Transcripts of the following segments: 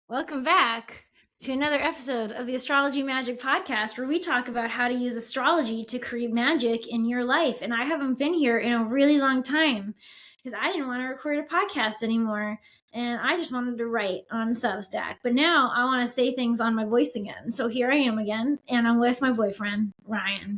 Welcome back to another episode of the Astrology Magic podcast, where we talk about how to use astrology to create magic in your life. And I haven't been here in a really long time because I didn't want to record a podcast anymore. And I just wanted to write on Substack. But now I want to say things on my voice again. So here I am again, and I'm with my boyfriend, Ryan.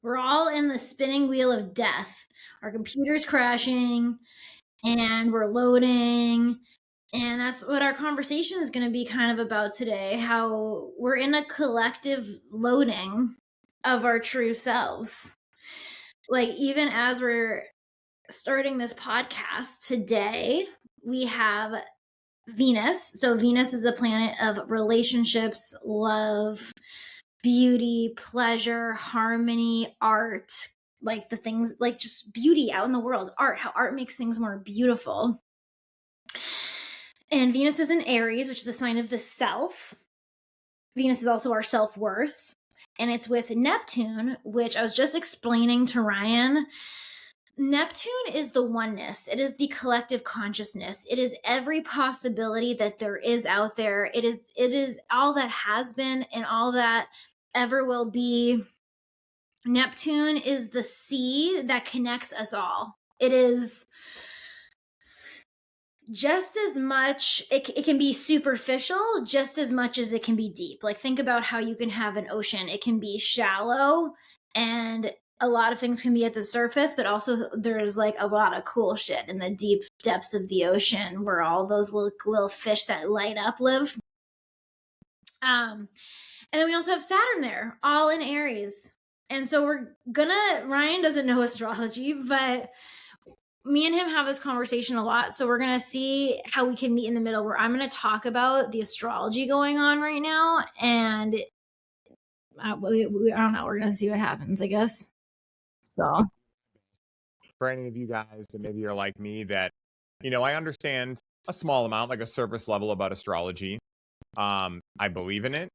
We're all in the spinning wheel of death. Our computer's crashing and we're loading. And that's what our conversation is going to be kind of about today, how we're in a collective loading of our true selves. Like, even as we're starting this podcast today, we have Venus. So, Venus is the planet of relationships, love, beauty, pleasure, harmony, art, like the things, like just beauty out in the world, art, how art makes things more beautiful. And Venus is in Aries, which is the sign of the self. Venus is also our self-worth. And it's with Neptune, which I was just explaining to Ryan. Neptune is the oneness. It is the collective consciousness. It is every possibility that there is out there. It is all that has been and all that ever will be. Neptune is the sea that connects us all. It is just as much, it can be superficial just as much as it can be deep. Like, think about how you can have an ocean. It can be shallow and a lot of things can be at the surface, but also there's like a lot of cool shit in the deep depths of the ocean where all those little fish that light up live. And then we also have Saturn there, all in Aries. And so Ryan doesn't know astrology, but me and him have this conversation a lot. So we're going to see how we can meet in the middle, where I'm going to talk about the astrology going on right now. And I don't know. We're going to see what happens, I guess. So for any of you guys that maybe are like me, that, I understand a small amount, like a surface level, about astrology. I believe in it.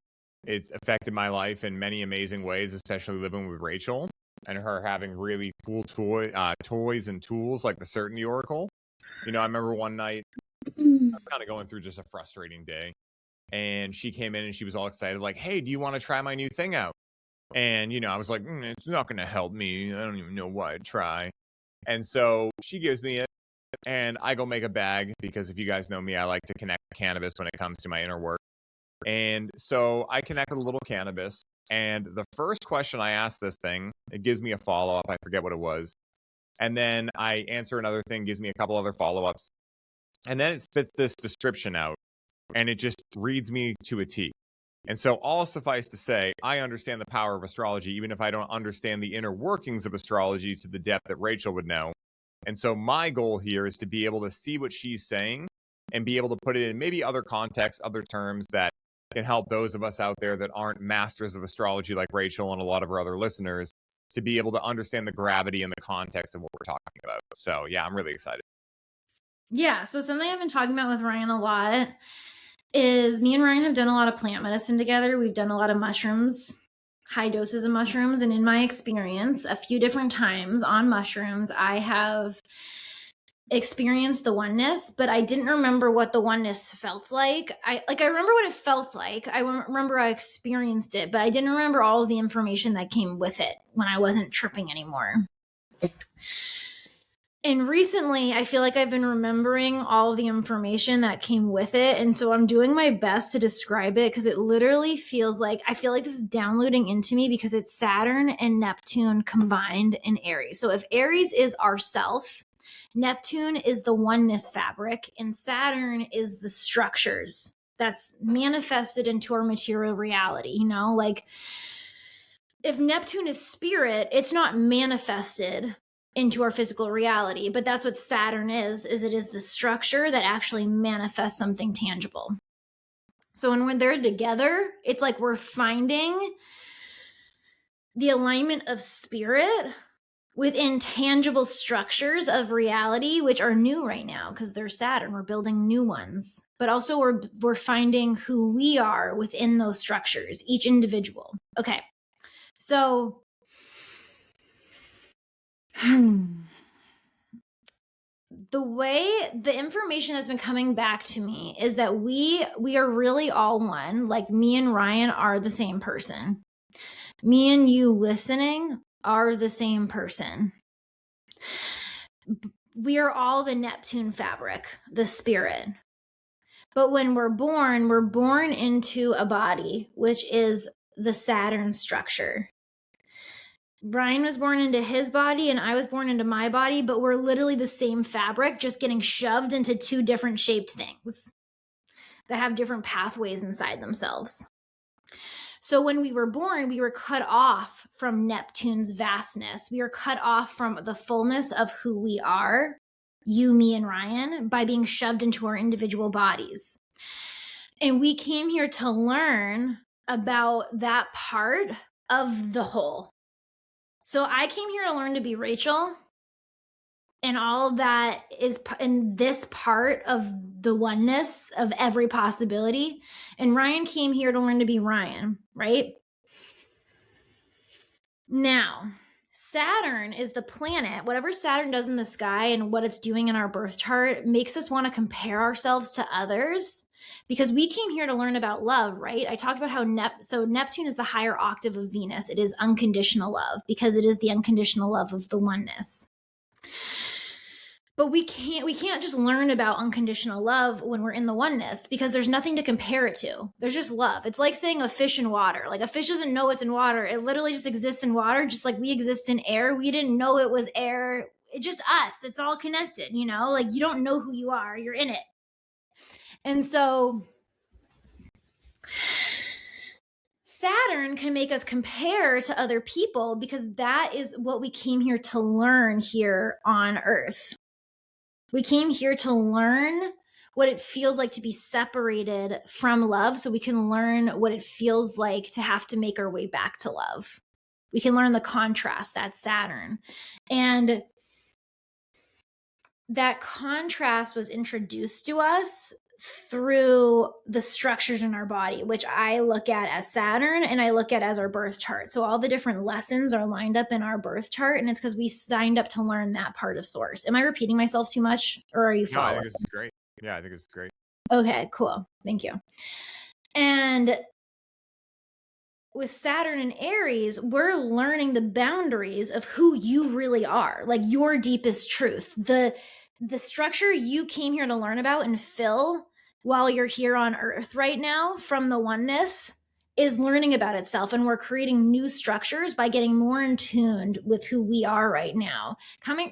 It's affected my life in many amazing ways, especially living with Rachel and her having really cool toys and tools like the Certainty Oracle. I remember one night I was kind of going through just a frustrating day, and she came in and she was all excited, like, "Hey, do you want to try my new thing out?" And, I was like, it's not going to help me. I don't even know why I'd try. And so she gives me it, and I go make a bag, because if you guys know me, I like to connect cannabis when it comes to my inner work. And so I connected a little cannabis, and the first question I asked this thing, it gives me a follow-up. I forget what it was. And then I answer another thing, gives me a couple other follow-ups. And then it spits this description out, and it just reads me to a T. And so, all suffice to say, I understand the power of astrology, even if I don't understand the inner workings of astrology to the depth that Rachel would know. And so my goal here is to be able to see what she's saying and be able to put it in maybe other contexts, other terms that can help those of us out there that aren't masters of astrology like Rachel and a lot of our other listeners to be able to understand the gravity and the context of what we're talking about. So yeah, I'm really excited. Yeah, so something I've been talking about with Ryan a lot is me and Ryan have done a lot of plant medicine together. We've done a lot of mushrooms, high doses of mushrooms. And in my experience, a few different times on mushrooms, I have experienced the oneness, but I didn't remember what the oneness felt like. I remember what it felt like. I remember I experienced it, but I didn't remember all of the information that came with it when I wasn't tripping anymore. And recently, I feel like I've been remembering all the information that came with it. And so I'm doing my best to describe it because it literally feels like, I feel like this is downloading into me because it's Saturn and Neptune combined in Aries. So if Aries is ourself, Neptune is the oneness fabric, and Saturn is the structures that's manifested into our material reality. You know, like if Neptune is spirit, it's not manifested into our physical reality, but that's what Saturn is it is the structure that actually manifests something tangible. So when they're together, it's like we're finding the alignment of spirit within tangible structures of reality, which are new right now because they're Saturn. We're building new ones, but also we're finding who we are within those structures, each individual. Okay, so the way the information has been coming back to me is that we are really all one. Like me and Ryan are the same person. Me and you listening are the same person. We are all the Neptune fabric, the spirit. But when we're born into a body, which is the Saturn structure. Brian was born into his body and I was born into my body, but we're literally the same fabric, just getting shoved into two different shaped things that have different pathways inside themselves. So when we were born, we were cut off from Neptune's vastness. We were cut off from the fullness of who we are, you, me, and Ryan, by being shoved into our individual bodies. And we came here to learn about that part of the whole. So I came here to learn to be Rachel and all that is in this part of the oneness of every possibility. And Ryan came here to learn to be Ryan, right? Now, Saturn is the planet. Whatever Saturn does in the sky and what it's doing in our birth chart makes us want to compare ourselves to others because we came here to learn about love, right? I talked about how Neptune is the higher octave of Venus. It is unconditional love because it is the unconditional love of the oneness. But we can't just learn about unconditional love when we're in the oneness because there's nothing to compare it to. There's just love. It's like saying a fish in water. Like a fish doesn't know it's in water. It literally just exists in water, just like we exist in air. We didn't know it was air. It's just us. It's all connected, you know? Like you don't know who you are. You're in it. And so Saturn can make us compare to other people because that is what we came here to learn here on Earth. We came here to learn what it feels like to be separated from love so we can learn what it feels like to have to make our way back to love. We can learn the contrast, that's Saturn. And that contrast was introduced to us through the structures in our body, which I look at as Saturn and I look at as our birth chart. So all the different lessons are lined up in our birth chart, and it's because we signed up to learn that part of Source. Am I repeating myself too much, or are you following? No, I think this is great. Yeah, I think this is great. Okay, cool. Thank you. And with Saturn and Aries, we're learning the boundaries of who you really are, like your deepest truth. The structure you came here to learn about and fill while you're here on Earth right now from the oneness is learning about itself. And we're creating new structures by getting more in tuned with who we are right now. Coming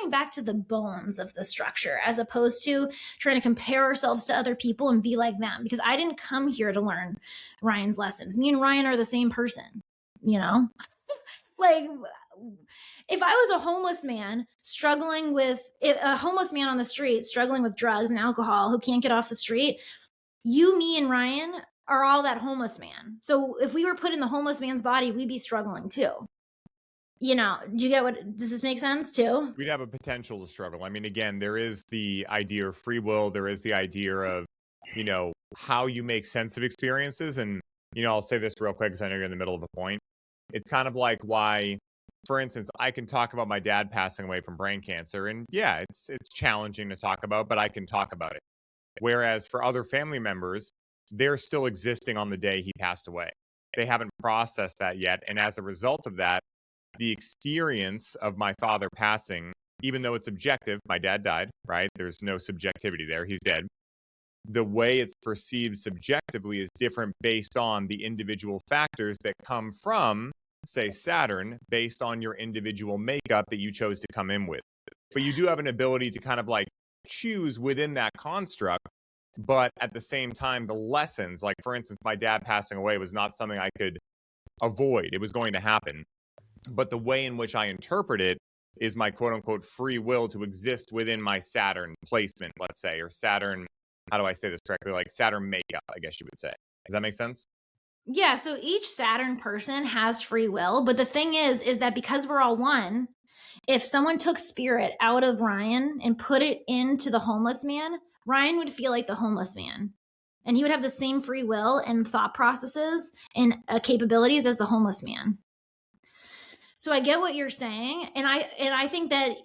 back to the bones of the structure as opposed to trying to compare ourselves to other people and be like them. Because I didn't come here to learn Ryan's lessons. Me and Ryan are the same person, you know? Like, if I was a homeless man a homeless man on the street struggling with drugs and alcohol who can't get off the street, you, me, and Ryan are all that homeless man. So if we were put in the homeless man's body, we'd be struggling too. You know, does this make sense too? We'd have a potential to struggle. I mean, again, there is the idea of free will. There is the idea of, you know, how you make sense of experiences. And, you know, I'll say this real quick because I know you're in the middle of a point. It's kind of like why, for instance, I can talk about my dad passing away from brain cancer. And yeah, it's challenging to talk about, but I can talk about it. Whereas for other family members, they're still existing on the day he passed away. They haven't processed that yet. And as a result of that, the experience of my father passing even though it's objective, my dad died, right? There's no subjectivity there. He's dead. The way it's perceived subjectively is different based on the individual factors that come from, say, Saturn, based on your individual makeup that you chose to come in with. But you do have an ability to kind of like choose within that construct. But at the same time, the lessons, like for instance, my dad passing away was not something I could avoid. It was going to happen. But the way in which I interpret it is my quote unquote free will to exist within my Saturn placement, let's say, or Saturn, how do I say this correctly? Like Saturn makeup, I guess you would say. Does that make sense? Yeah, so each Saturn person has free will, but the thing is that because we're all one, if someone took spirit out of Ryan and put it into the homeless man, Ryan would feel like the homeless man. And he would have the same free will and thought processes and capabilities as the homeless man. So I get what you're saying, and I think that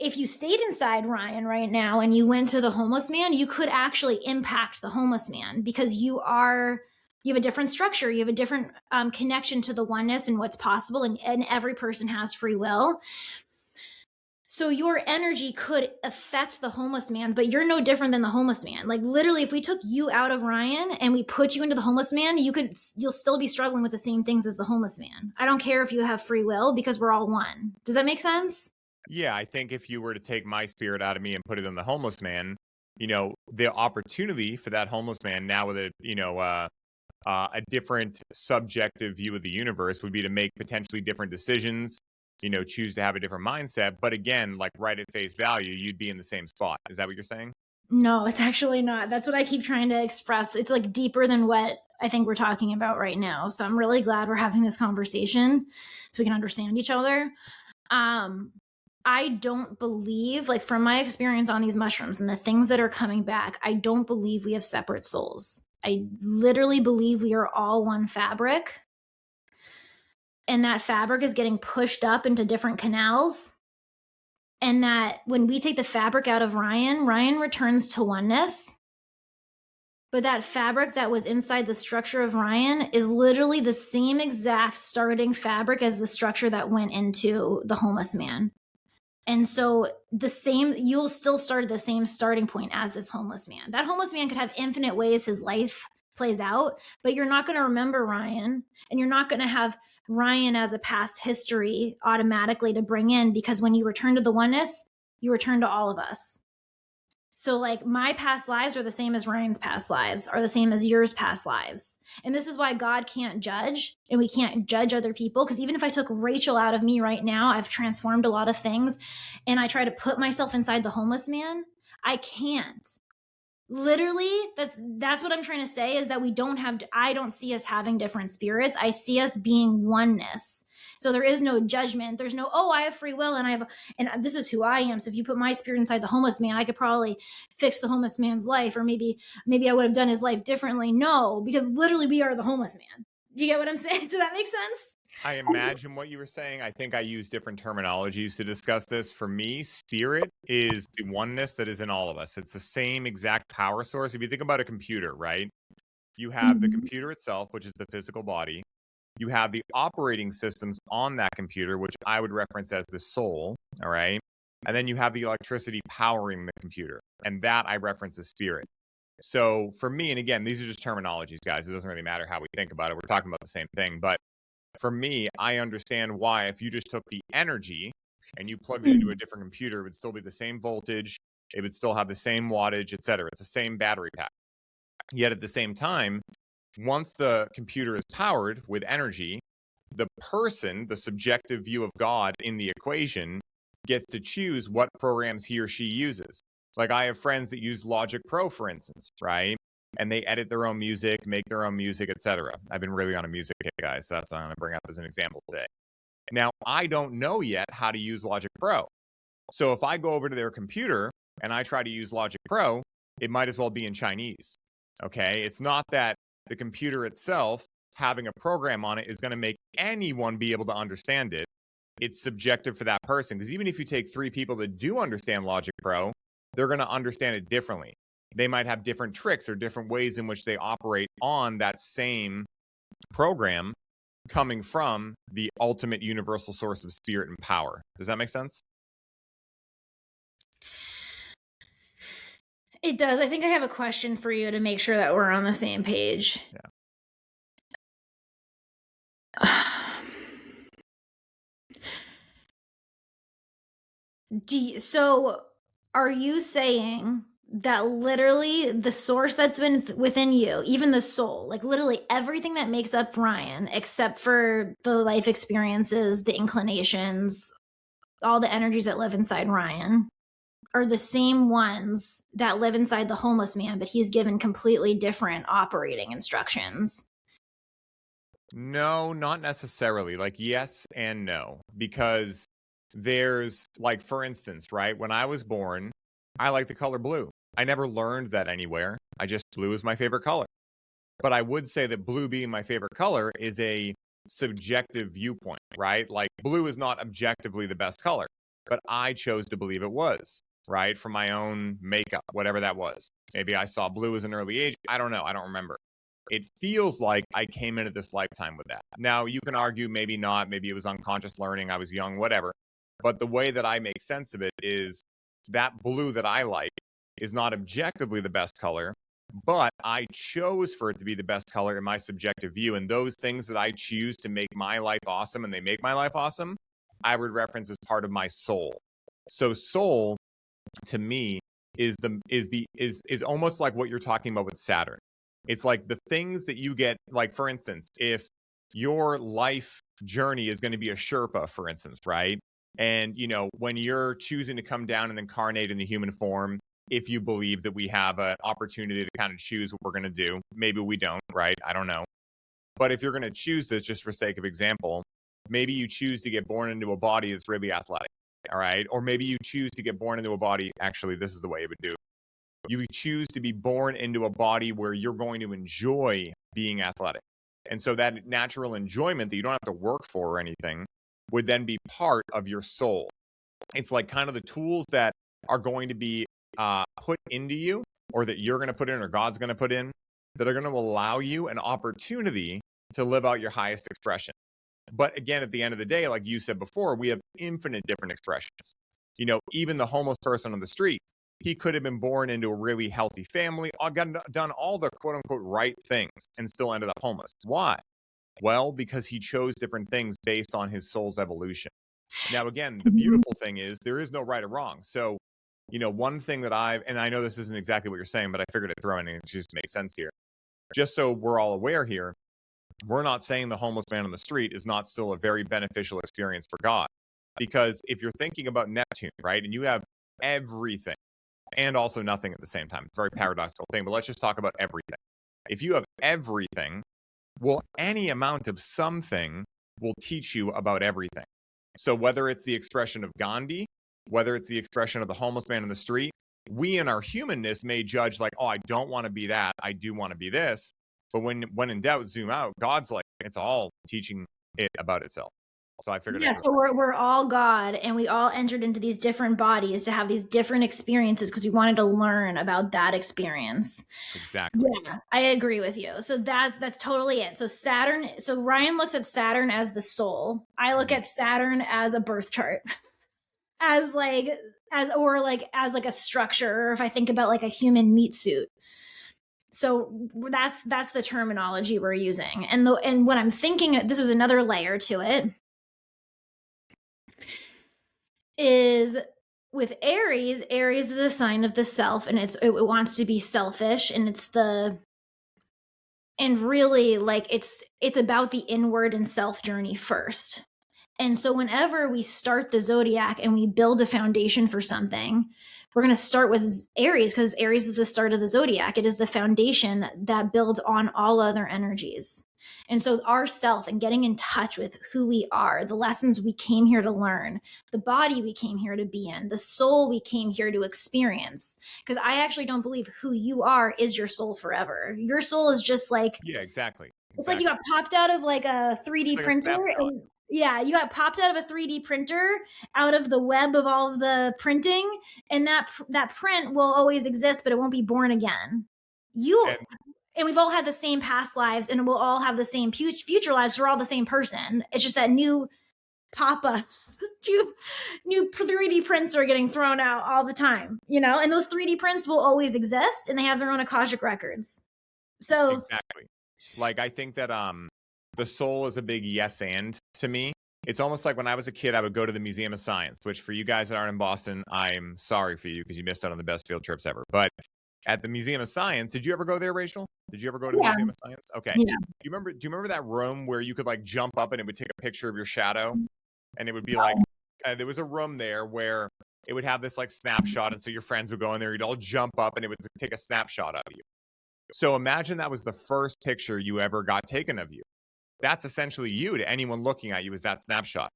if you stayed inside Ryan right now and you went to the homeless man, you could actually impact the homeless man because you have a different structure, you have a different connection to the oneness and what's possible, and every person has free will. So your energy could affect the homeless man, but you're no different than the homeless man. Like literally, if we took you out of Ryan and we put you into the homeless man, you'll still be struggling with the same things as the homeless man. I don't care if you have free will because we're all one. Does that make sense? Yeah, I think if you were to take my spirit out of me and put it in the homeless man, the opportunity for that homeless man now with a different subjective view of the universe would be to make potentially different decisions, choose to have a different mindset. But again, like right at face value, you'd be in the same spot. Is that what you're saying? No, it's actually not. That's what I keep trying to express. It's like deeper than what I think we're talking about right now. So I'm really glad we're having this conversation so we can understand each other. I don't believe, like from my experience on these mushrooms and the things that are coming back, I don't believe we have separate souls. I literally believe we are all one fabric. And that fabric is getting pushed up into different canals. And that when we take the fabric out of Ryan returns to oneness. But that fabric that was inside the structure of Ryan is literally the same exact starting fabric as the structure that went into the homeless man. And so you'll still start at the same starting point as this homeless man. That homeless man could have infinite ways his life plays out, but you're not going to remember Ryan, and you're not going to have Ryan as a past history automatically to bring in, because when you return to the oneness, you return to all of us. So like my past lives are the same as Ryan's past lives, are the same as yours past lives. And this is why God can't judge, and we can't judge other people. Because even if I took Rachel out of me right now, I've transformed a lot of things, and I try to put myself inside the homeless man, I can't. Literally, that's what I'm trying to say, is that I don't see us having different spirits. I see us being oneness. So there is no judgment. There's no, oh, I have free will and this is who I am. So if you put my spirit inside the homeless man, I could probably fix the homeless man's life, or maybe I would have done his life differently. No, because literally we are the homeless man. Do you get what I'm saying? Does that make sense? I imagine what you were saying. I think I use different terminologies to discuss this. For me, spirit is the oneness that is in all of us. It's the same exact power source. If you think about a computer, right? You have the computer itself, which is the physical body. You have the operating systems on that computer, which I would reference as the soul, all right? And then you have the electricity powering the computer, and that I reference as spirit. So for me, and again, these are just terminologies, guys. It doesn't really matter how we think about it. We're talking about the same thing. But for me, I understand why if you just took the energy and you plugged it into a different computer, it would still be the same voltage. It would still have the same wattage, et cetera. It's the same battery pack. Yet at the same time, once the computer is powered with energy, the person, the subjective view of God in the equation, gets to choose what programs he or she uses. Like I have friends that use Logic Pro, for instance, right? And they edit their own music, make their own music, etc. I've been really on a music kick, guys. So that's what I'm going to bring up as an example today. Now, I don't know yet how to use Logic Pro. So if I go over to their computer and I try to use Logic Pro, it might as well be in Chinese. Okay? It's not that the computer itself having a program on it is going to make anyone be able to understand it. It's subjective for that person. Because even if you take 3 people that do understand Logic Pro, they're going to understand it differently. They might have different tricks or different ways in which they operate on that same program coming from the ultimate universal source of spirit and power. Does that make sense? It does. I think I have a question for you to make sure that we're on the same page. Yeah. So are you saying that literally the source that's been within you, even the soul, like literally everything that makes up Ryan, except for the life experiences, the inclinations, all the energies that live inside Ryan, are the same ones that live inside the homeless man, but he's given completely different operating instructions? No, not necessarily. Like, yes and no, because there's, like, for instance, right? When I was born, I like the color blue. I never learned that anywhere. Blue is my favorite color. But I would say that blue being my favorite color is a subjective viewpoint, right? Like, blue is not objectively the best color, but I chose to believe it was, right? From my own makeup, whatever that was. Maybe I saw blue as an early age. I don't know. I don't remember. It feels like I came into this lifetime with that. Now, you can argue maybe not. Maybe it was unconscious learning. I was young, whatever. But the way that I make sense of it is that blue that I like is not objectively the best color, but I chose for it to be the best color in my subjective view. And those things that I choose to make my life awesome and they make my life awesome, I would reference as part of my soul. So soul to me is almost like what you're talking about with Saturn. It's like the things that you get, like, for instance, if your life journey is going to be a Sherpa, for instance, right? And, when you're choosing to come down and incarnate in the human form, if you believe that we have an opportunity to kind of choose what we're going to do, maybe we don't, right? I don't know. But if you're going to choose this, just for sake of example, maybe you choose to get born into a body that's really athletic, all right? Or maybe you choose to get born into a body, actually, this is the way it would do. You choose to be born into a body where you're going to enjoy being athletic. And so that natural enjoyment that you don't have to work for or anything would then be part of your soul. It's like kind of the tools that are going to be put into you, or that you're going to put in, or God's going to put in, that are going to allow you an opportunity to live out your highest expression. But again, at the end of the day, like you said before, we have infinite different expressions. Even the homeless person on the street, he could have been born into a really healthy family, done all the quote unquote right things, and still ended up homeless. Why? Well, because he chose different things based on his soul's evolution. Now, again, the beautiful thing is there is no right or wrong. So, one thing that and I know this isn't exactly what you're saying, but I figured I'd throw in and it just makes sense here. Just so we're all aware here, we're not saying the homeless man on the street is not still a very beneficial experience for God. Because if you're thinking about Neptune, right, and you have everything, and also nothing at the same time. It's a very paradoxical thing, but let's just talk about everything. If you have everything, well, any amount of something will teach you about everything. So whether it's the expression of Gandhi, whether it's the expression of the homeless man in the street, we in our humanness may judge like, oh, I don't want to be that. I do want to be this. But when in doubt, zoom out. God's like, it's all teaching it about itself. So I figured. Yeah, so we're all God, and we all entered into these different bodies to have these different experiences because we wanted to learn about that experience. Exactly. Yeah, I agree with you. So that's totally it. So Ryan looks at Saturn as the soul. I look at Saturn as a birth chart. as a structure, or if I think about like a human meat suit. So that's the terminology we're using. And when I'm thinking, this was another layer to it, is with Aries is the sign of the self, and it wants to be selfish, and really like it's about the inward and self journey first. And so whenever we start the zodiac and we build a foundation for something, we're going to start with Aries, because Aries is the start of the zodiac. It is the foundation that builds on all other energies. And so our self and getting in touch with who we are, the lessons we came here to learn, the body we came here to be in, the soul we came here to experience. Because I actually don't believe who you are is your soul forever. Your soul is just like, yeah, exactly. It's like you got popped out of like a 3D printer. Yeah, you got popped out of a 3D printer, out of the web of all of the printing, and that print will always exist, but it won't be born again. And we've all had the same past lives, and we'll all have the same future lives. We're all the same person. It's just that new pop-ups. New 3D prints are getting thrown out all the time, you know, and those 3D prints will always exist, and they have their own Akashic records. So exactly. Like, I think that the soul is a big yes and to me. It's almost like when I was a kid, I would go to the Museum of Science, which for you guys that aren't in Boston, I'm sorry for you because you missed out on the best field trips ever. But at the Museum of Science, did you ever go there, Rachel? Did you ever go to the Museum of Science? Okay. Yeah. Do you remember that room where you could like jump up and it would take a picture of your shadow? And it would be like, there was a room there where it would have this like snapshot. And so your friends would go in there, you'd all jump up and it would take a snapshot of you. So imagine that was the first picture you ever got taken of you. That's essentially you to anyone looking at you is that snapshot.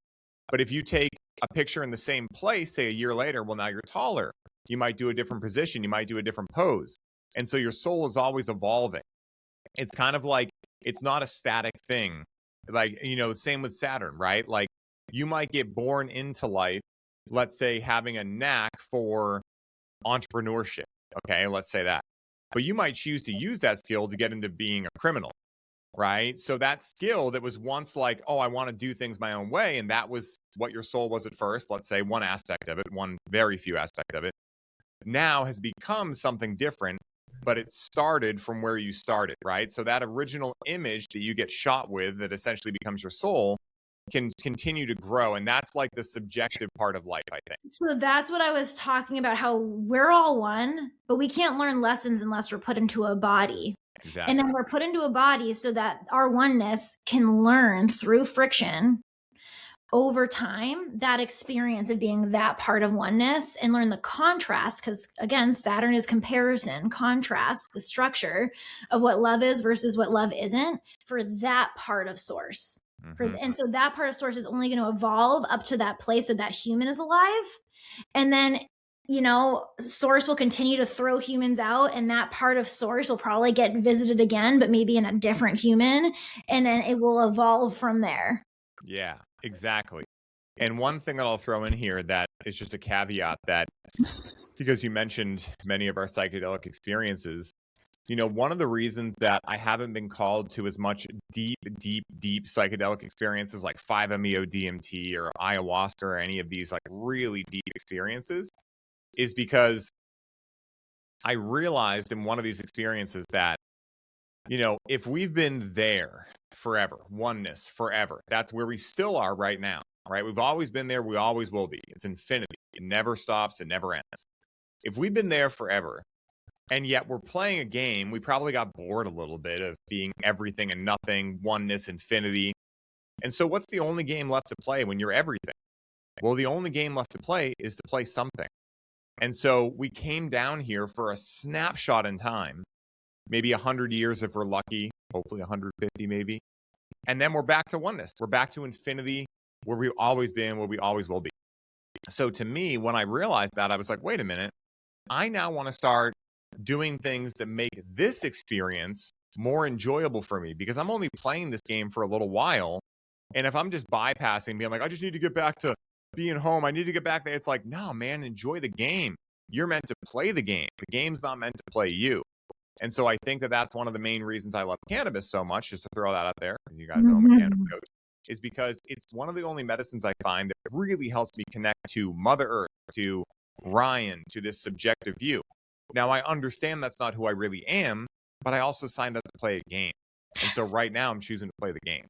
But if you take a picture in the same place, say a year later, well, now you're taller. You might do a different position. You might do a different pose. And so your soul is always evolving. It's kind of like, it's not a static thing. Like, you know, same with Saturn, right? Like you might get born into life, let's say having a knack for entrepreneurship. Okay, let's say that. But you might choose to use that skill to get into being a criminal, right? So that skill that was once like, oh, I want to do things my own way. And that was what your soul was at first, let's say one aspect of it, one very few aspect of it, now has become something different, but it started from where you started, right? So that original image that you get shot with that essentially becomes your soul can continue to grow. And that's like the subjective part of life, I think. So that's what I was talking about, how we're all one, but we can't learn lessons unless we're put into a body. Exactly. And then we're put into a body so that our oneness can learn through friction over time, that experience of being that part of oneness, and learn the contrast. Because again, Saturn is comparison, contrast, the structure of what love is versus what love isn't for that part of source. And so that part of source is only going to evolve up to that place that that human is alive. And then, you know, source will continue to throw humans out, and that part of source will probably get visited again, but maybe in a different human. And then it will evolve from there. Yeah, exactly. And one thing that I'll throw in here that is just a caveat, that because you mentioned many of our psychedelic experiences, you know, one of the reasons that I haven't been called to as much deep psychedelic experiences like 5-MeO DMT or ayahuasca or any of these like really deep experiences is because I realized in one of these experiences that, you know, if we've been there forever, oneness forever, that's where we still are right now, right? We've always been there. We always will be. It's infinity. It never stops. It never ends. If we've been there forever, and yet we're playing a game, we probably got bored a little bit of being everything and nothing, oneness, infinity. And so what's the only game left to play when you're everything? Well, the only game left to play is to play something. And so we came down here for a snapshot in time, maybe 100 years if we're lucky, hopefully 150 maybe. And then we're back to oneness. We're back to infinity, where we've always been, where we always will be. So to me, when I realized that, I was like, wait a minute, I now want to start doing things that make this experience more enjoyable for me, because I'm only playing this game for a little while. And if I'm just bypassing, being like, I just need to get back to being home, I need to get back there, it's like, no, man, enjoy the game. You're meant to play the game. The game's not meant to play you. And so I think that that's one of the main reasons I love cannabis so much, just to throw that out there, because you guys know I'm a cannabis coach, is because it's one of the only medicines I find that really helps me connect to Mother Earth, to Ryan, to this subjective view. Now, I understand that's not who I really am, but I also signed up to play a game. And so right now I'm choosing to play the game.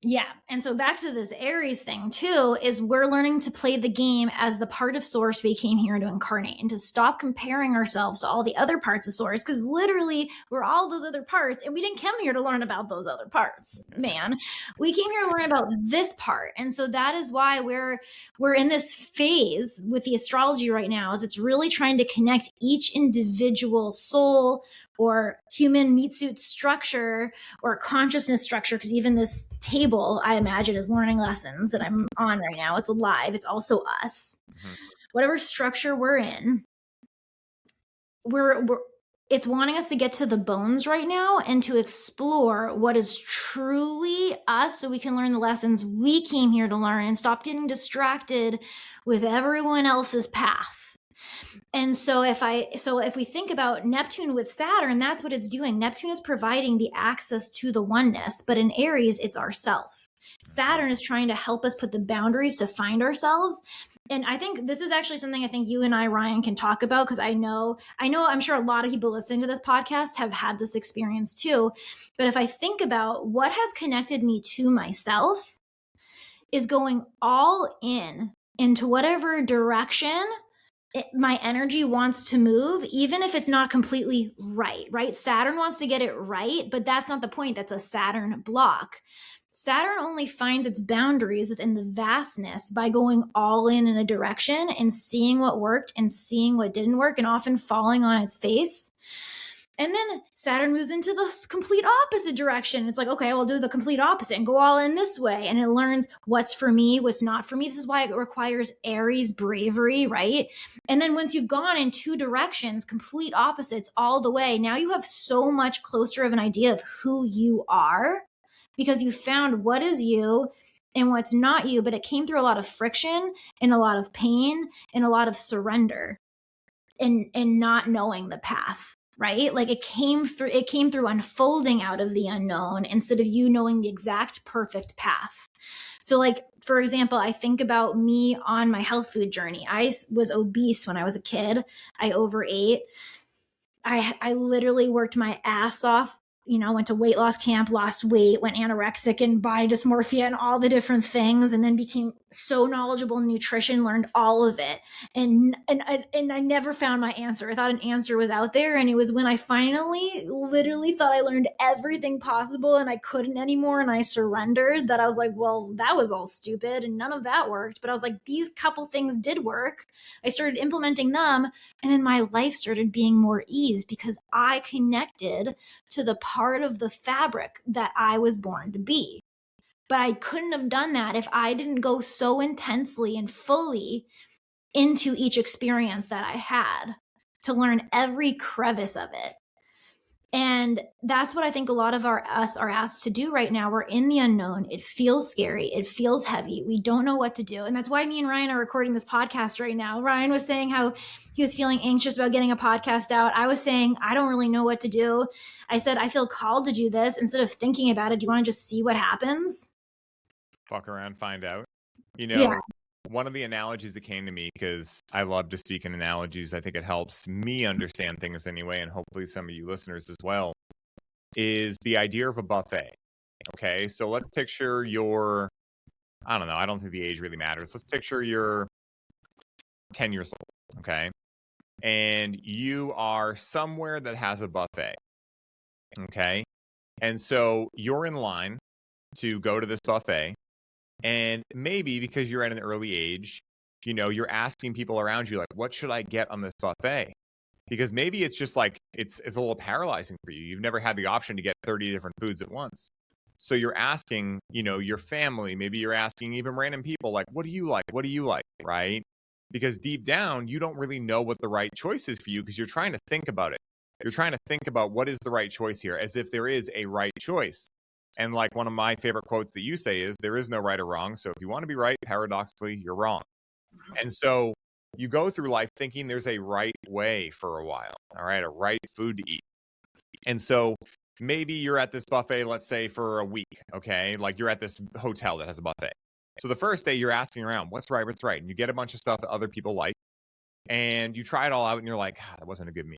Yeah. And so back to this Aries thing too, is we're learning to play the game as the part of source we came here to incarnate, and to stop comparing ourselves to all the other parts of source, because literally we're all those other parts, and we didn't come here to learn about those other parts, man. We came here to learn about this part. And so that is why we're in this phase with the astrology right now, is it's really trying to connect each individual soul or human meat suit structure or consciousness structure, because even this table, I imagine, is learning lessons that I'm on right now. It's alive. It's also us. Whatever structure we're in, it's wanting us to get to the bones right now and to explore what is truly us, so we can learn the lessons we came here to learn and stop getting distracted with everyone else's path. And so if we think about Neptune with Saturn, that's what it's doing. Neptune is providing the access to the oneness, but in Aries, it's ourself. Saturn is trying to help us put the boundaries to find ourselves. And I think this is actually something I think you and I, Ryan, can talk about, because I'm sure a lot of people listening to this podcast have had this experience too. But if I think about what has connected me to myself, is going all in into whatever direction my energy wants to move, even if it's not completely right? Saturn wants to get it right, but that's not the point. That's a Saturn block. Saturn only finds its boundaries within the vastness by going all in a direction and seeing what worked and seeing what didn't work, and often falling on its face. And then Saturn moves into the complete opposite direction. It's like, okay, we'll do the complete opposite and go all in this way. And it learns what's for me, what's not for me. This is why it requires Aries bravery, right? And then once you've gone in two directions, complete opposites all the way, now you have so much closer of an idea of who you are, because you found what is you and what's not you. But it came through a lot of friction and a lot of pain and a lot of surrender and not knowing the path. Right? Like it came through unfolding out of the unknown instead of you knowing the exact perfect path. So like, for example, I think about me on my health food journey. I was obese when I was a kid. I overate. I literally worked my ass off, went to weight loss camp, lost weight, went anorexic and body dysmorphia and all the different things, and then became so knowledgeable in nutrition, learned all of it. And I never found my answer. I thought an answer was out there. And it was when I finally literally thought I learned everything possible and I couldn't anymore and I surrendered, that I was like, well, that was all stupid and none of that worked. But I was like, these couple things did work. I started implementing them, and then my life started being more ease because I connected to the part of the fabric that I was born to be. But I couldn't have done that if I didn't go so intensely and fully into each experience that I had to learn every crevice of it. And that's what I think a lot of us are asked to do right now. We're in the unknown. It feels scary. It feels heavy. We don't know what to do. And that's why me and Ryan are recording this podcast right now. Ryan was saying how he was feeling anxious about getting a podcast out. I was saying, I don't really know what to do. I said, I feel called to do this. Instead of thinking about it, do you want to just see what happens? Fuck around, find out. Yeah. One of the analogies that came to me, because I love to speak in analogies, I think it helps me understand things anyway, and hopefully some of you listeners as well, is the idea of a buffet. Okay, so let's picture I don't know, I don't think the age really matters. Let's picture you're 10 years old, okay? And you are somewhere that has a buffet, okay? And so you're in line to go to this buffet. And maybe because you're at an early age, you're asking people around you, like, what should I get on this buffet? Because maybe it's just like, it's a little paralyzing for you. You've never had the option to get 30 different foods at once. So you're asking, your family, maybe you're asking even random people, like, what do you like? What do you like? Right? Because deep down, you don't really know what the right choice is for you, because you're trying to think about it. You're trying to think about what is the right choice here, as if there is a right choice. And like one of my favorite quotes that you say is, there is no right or wrong. So if you want to be right, paradoxically, you're wrong. And so you go through life thinking there's a right way for a while. All right. A right food to eat. And so maybe you're at this buffet, let's say for a week. Okay. Like you're at this hotel that has a buffet. So the first day you're asking around, what's right? What's right? And you get a bunch of stuff that other people like, and you try it all out and you're like, that wasn't a good meal.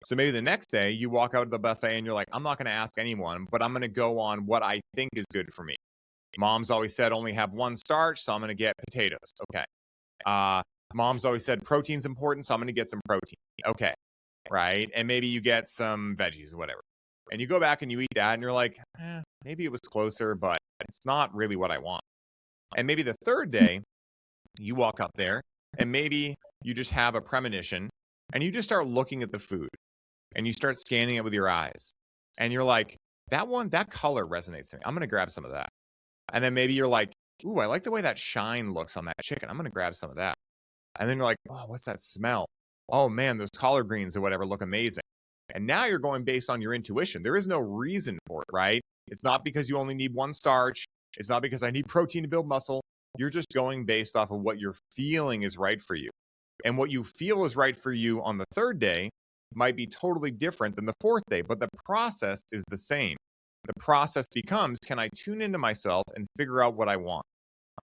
So maybe the next day you walk out of the buffet and you're like, I'm not going to ask anyone, but I'm going to go on what I think is good for me. Mom's always said only have one starch, so I'm going to get potatoes. Okay. Mom's always said protein's important, so I'm going to get some protein. Okay. Right. And maybe you get some veggies or whatever. And you go back and you eat that and you're like, maybe it was closer, but it's not really what I want. And maybe the third day you walk up there and maybe you just have a premonition and you just start looking at the food. And you start scanning it with your eyes. And you're like, that color resonates to me. I'm going to grab some of that. And then maybe you're like, ooh, I like the way that shine looks on that chicken. I'm going to grab some of that. And then you're like, oh, what's that smell? Oh, man, those collard greens or whatever look amazing. And now you're going based on your intuition. There is no reason for it, right? It's not because you only need one starch. It's not because I need protein to build muscle. You're just going based off of what you're feeling is right for you. And what you feel is right for you on the third day might be totally different than the fourth day, but the process is the same. The process becomes, can I tune into myself and figure out what I want?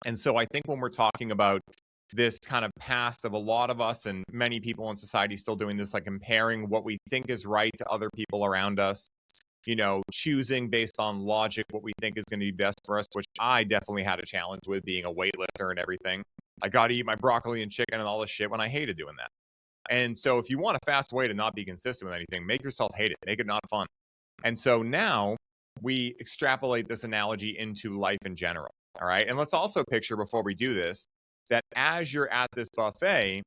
And so I think when we're talking about this kind of past of a lot of us and many people in society still doing this, like comparing what we think is right to other people around us, choosing based on logic what we think is going to be best for us, which I definitely had a challenge with being a weightlifter and everything. I got to eat my broccoli and chicken and all this shit when I hated doing that. And so if you want a fast way to not be consistent with anything, make yourself hate it, make it not fun. And so now we extrapolate this analogy into life in general. All right. And let's also picture before we do this, that as you're at this buffet,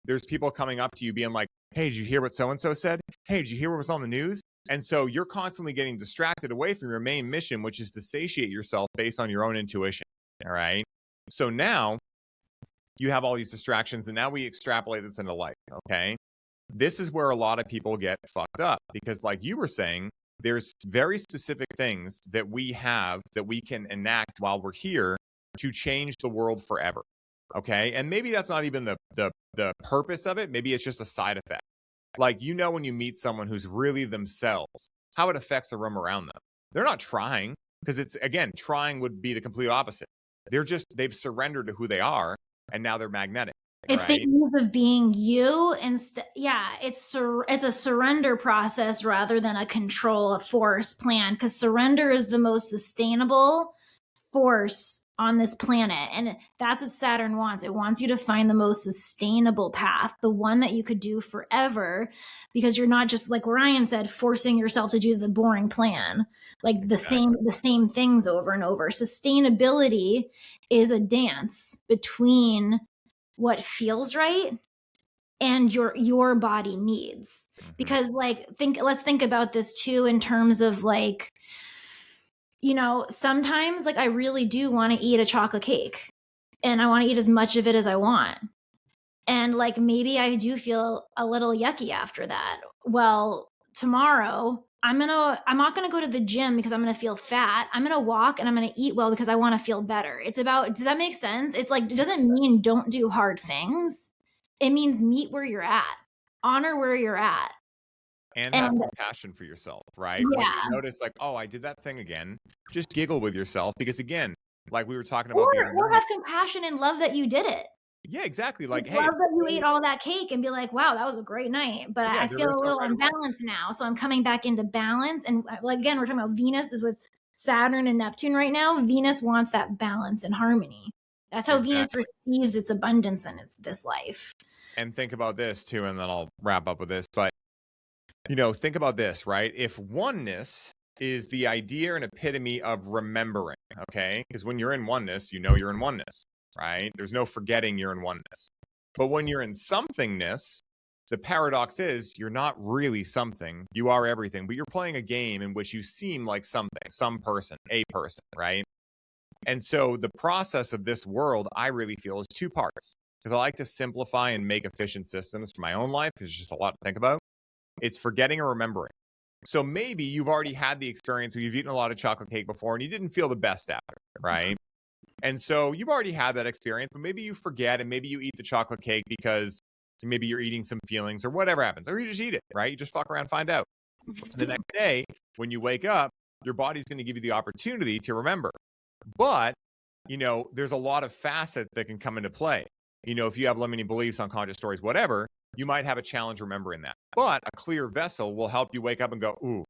there's people coming up to you being like, hey, did you hear what so-and-so said? Hey, did you hear what was on the news? And so you're constantly getting distracted away from your main mission, which is to satiate yourself based on your own intuition. All right. So now you have all these distractions, and now we extrapolate this into life. Okay. This is where a lot of people get fucked up because, like you were saying, there's very specific things that we have that we can enact while we're here to change the world forever. Okay. And maybe that's not even the purpose of it. Maybe it's just a side effect. Like, when you meet someone who's really themselves, how it affects the room around them. They're not trying, because it's, again, trying would be the complete opposite. They've surrendered to who they are, and now they're magnetic. It's right? The ease of being you. It's a surrender process rather than a control, a force plan, because surrender is the most sustainable force on this planet. And that's what Saturn wants. It wants you to find the most sustainable path, the one that you could do forever, because you're not just, like Ryan said, forcing yourself to do the boring plan, like the same things over and over. Sustainability is a dance between what feels right and your body needs. Because let's think about this too in terms of sometimes I really do want to eat a chocolate cake and I want to eat as much of it as I want. And maybe I do feel a little yucky after that. Well, tomorrow I'm not going to go to the gym because I'm going to feel fat. I'm going to walk and I'm going to eat well because I want to feel better. It's about, does that make sense? It's it doesn't mean don't do hard things. It means meet where you're at, honor where you're at. And have compassion for yourself, right? Yeah. When you notice oh, I did that thing again, just giggle with yourself because, again, like we were talking about or have compassion and love that you did it. Yeah, exactly. Hey, love that you ate all that cake and be like, wow, that was a great night. But I feel a little unbalanced now. So I'm coming back into balance. And again, we're talking about Venus is with Saturn and Neptune right now. Venus wants that balance and harmony. That's how Venus receives its abundance in this life. And think about this too, and then I'll wrap up with this. But think about this, right? If oneness is the idea and epitome of remembering, okay? Because when you're in oneness, you're in oneness, right? There's no forgetting you're in oneness. But when you're in somethingness, the paradox is you're not really something. You are everything, but you're playing a game in which you seem like something, some person, a person, right? And so the process of this world, I really feel, is two parts. Because I like to simplify and make efficient systems for my own life. There's just a lot to think about. It's forgetting or remembering. So maybe you've already had the experience where you've eaten a lot of chocolate cake before and you didn't feel the best after, right? And so you've already had that experience, but maybe you forget and maybe you eat the chocolate cake because maybe you're eating some feelings or whatever happens. Or you just eat it, right? You just fuck around and find out. The next day, when you wake up, your body's going to give you the opportunity to remember. But, there's a lot of facets that can come into play. If you have limiting beliefs, unconscious stories, whatever, you might have a challenge remembering that. But a clear vessel will help you wake up and go, ooh,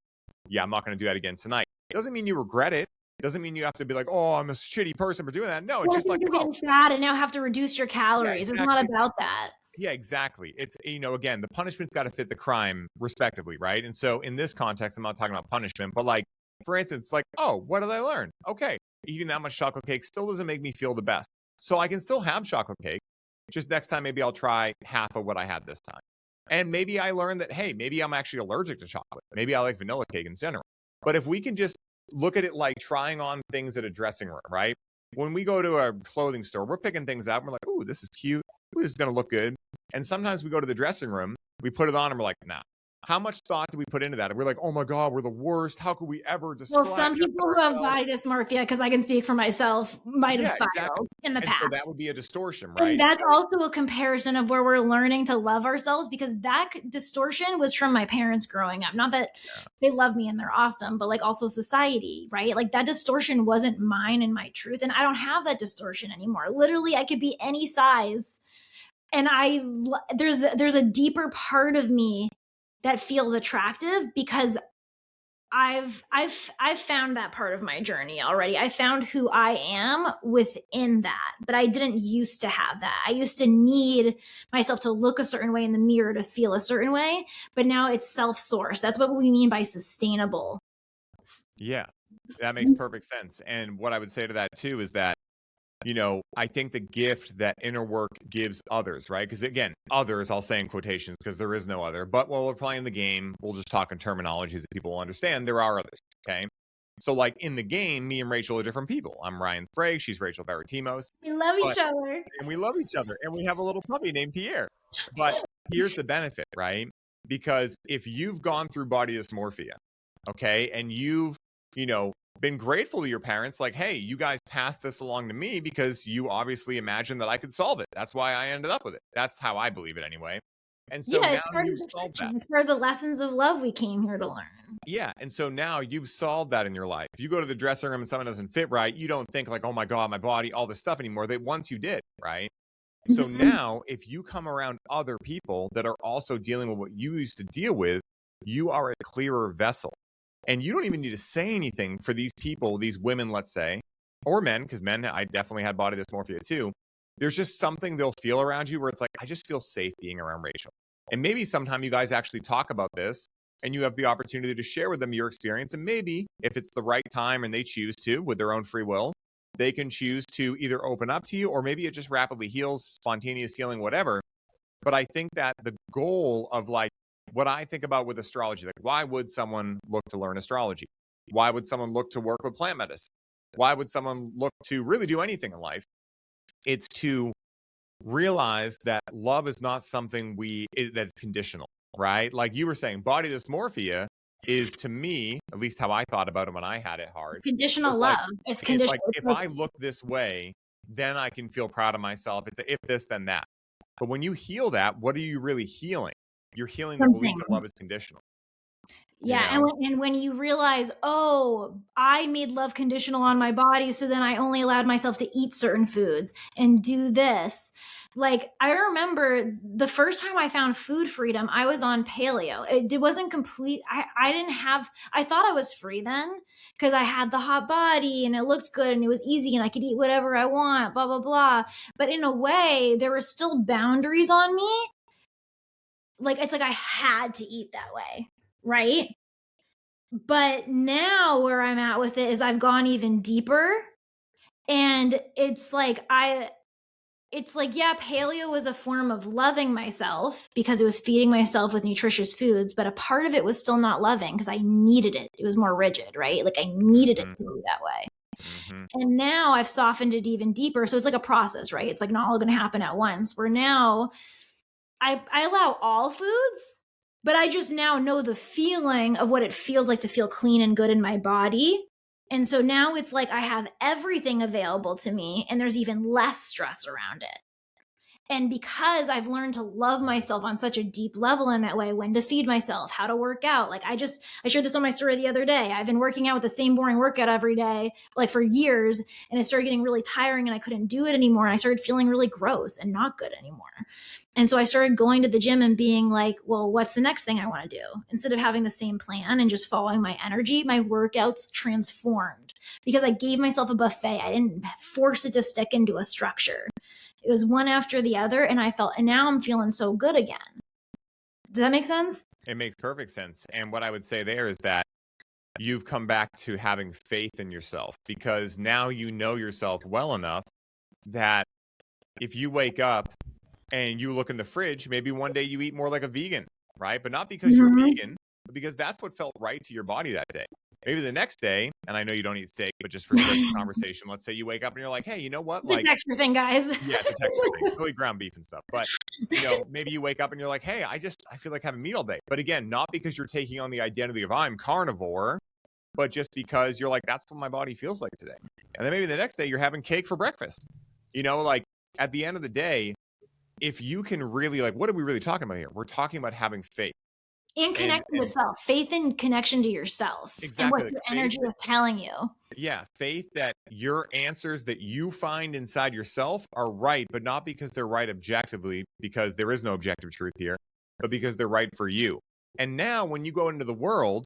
yeah, I'm not going to do that again tonight. It doesn't mean you regret it. It doesn't mean you have to be like, oh, I'm a shitty person for doing that. No, it's just you're getting fat and now have to reduce your calories. Yeah, exactly. It's not about that. Yeah, exactly. It's, again, the punishment's got to fit the crime respectively, right? And so in this context, I'm not talking about punishment, but for instance, oh, what did I learn? Okay, eating that much chocolate cake still doesn't make me feel the best. So I can still have chocolate cake. Just next time, maybe I'll try half of what I had this time. And maybe I learned that, hey, maybe I'm actually allergic to chocolate. Maybe I like vanilla cake in general. But if we can just look at it like trying on things at a dressing room, right? When we go to a clothing store, we're picking things out. And we're like, ooh, this is cute. Ooh, this is going to look good. And sometimes we go to the dressing room, we put it on and we're like, nah, How much thought do we put into that? And we're like, oh my God, we're the worst. How could we ever Well, dislike some people who have body dysmorphia, because I can speak for myself, might have spiraled exactly. in the And past. so that would be a distortion, And right? that's also a comparison of where we're learning to love ourselves, because that distortion was from my parents growing up. Not that they love me and they're awesome, but like also society, right? Like that distortion wasn't mine and my truth. And I don't have that distortion anymore. Literally, I could be any size. And there's a deeper part of me that feels attractive because I've found that part of my journey already. I found who I am within that, but I didn't used to have that. I used to need myself to look a certain way in the mirror to feel a certain way, but now it's self-sourced. That's what we mean by sustainable. Yeah, that makes perfect sense. And what I would say to that too is that, you know, I think the gift that inner work gives others, right? Because again, others, I'll say in quotations because there is no other. But while we're playing the game, we'll just talk in terminologies that people will understand. There are others, okay? So, like in the game, me and Rachel are different people. I'm Ryan Sprague. She's Rachel Baratimos. We love each other. And we love each other. And we have a little puppy named Pierre. But here's the benefit, right? Because if you've gone through body dysmorphia, okay, and you've, you know, been grateful to your parents, like, hey, you guys passed this along to me because you obviously imagined that I could solve it. That's why I ended up with it. That's how I believe it anyway. And so now you've solved that. It's part of the lessons of love we came here to learn. Yeah. And so now you've solved that in your life. If you go to the dressing room and someone doesn't fit right, you don't think like, oh my God, my body, all this stuff anymore. That once you did, right? So now if you come around other people that are also dealing with what you used to deal with, you are a clearer vessel. And you don't even need to say anything for these people, these women, let's say, or men, because men, I definitely had body dysmorphia too. There's just something they'll feel around you where it's like, I just feel safe being around Rachel. And maybe sometime you guys actually talk about this and you have the opportunity to share with them your experience. And maybe if it's the right time and they choose to, with their own free will, they can choose to either open up to you or maybe it just rapidly heals, spontaneous healing, whatever. But I think that the goal of like, what I think about with astrology, like why would someone look to learn astrology? Why would someone look to work with plant medicine? Why would someone look to really do anything in life? It's to realize that love is not something that's conditional, right? Like you were saying, body dysmorphia is to me, at least how I thought about it when I had it hard. It's conditional love. It's conditional. Like if I look this way, then I can feel proud of myself. It's a if this, then that. But when you heal that, what are you really healing? You're healing the belief that love is conditional. Yeah, you know? and when you realize, oh, I made love conditional on my body, so then I only allowed myself to eat certain foods and do this. Like, I remember the first time I found food freedom, I was on paleo. It wasn't complete. I thought I was free then because I had the hot body and it looked good and it was easy and I could eat whatever I want, blah, blah, blah. But in a way, there were still boundaries on me. Like, it's like I had to eat that way, right? But now where I'm at with it is I've gone even deeper. And it's like, yeah, paleo was a form of loving myself because it was feeding myself with nutritious foods, but a part of it was still not loving because I needed it. It was more rigid, right? Like I needed it to be that way. And now I've softened it even deeper. So it's like a process, right? It's like not all going to happen at once. Where now I allow all foods, but I just now know the feeling of what it feels like to feel clean and good in my body. And so now it's like I have everything available to me and there's even less stress around it. And because I've learned to love myself on such a deep level in that way, when to feed myself, how to work out. Like I shared this on my story the other day. I've been working out with the same boring workout every day, like for years. And it started getting really tiring and I couldn't do it anymore. And I started feeling really gross and not good anymore. And so I started going to the gym and being like, well, what's the next thing I want to do? Instead of having the same plan and just following my energy, my workouts transformed because I gave myself a buffet. I didn't force it to stick into a structure. It was one after the other. And now I'm feeling so good again. Does that make sense? It makes perfect sense. And what I would say there is that you've come back to having faith in yourself because now you know yourself well enough that if you wake up and you look in the fridge, maybe one day you eat more like a vegan, right? But not because you're vegan, but because that's what felt right to your body that day. Maybe the next day, and I know you don't eat steak, but just for sake of conversation, let's say you wake up and you're like, hey, you know what? It's a Like, texture thing, guys. yeah, it's a texture thing. It's really ground beef and stuff. But, maybe you wake up and you're like, hey, I feel like having meat all day. But again, not because you're taking on the identity of I'm carnivore, but just because you're like, that's what my body feels like today. And then maybe the next day you're having cake for breakfast. Like at the end of the day, if you can really, like, what are we really talking about here? We're talking about having faith. And connection to self. Faith and connection to yourself. Exactly. And what your energy is telling you. Yeah. Faith that your answers that you find inside yourself are right, but not because they're right objectively, because there is no objective truth here, but because they're right for you. And now when you go into the world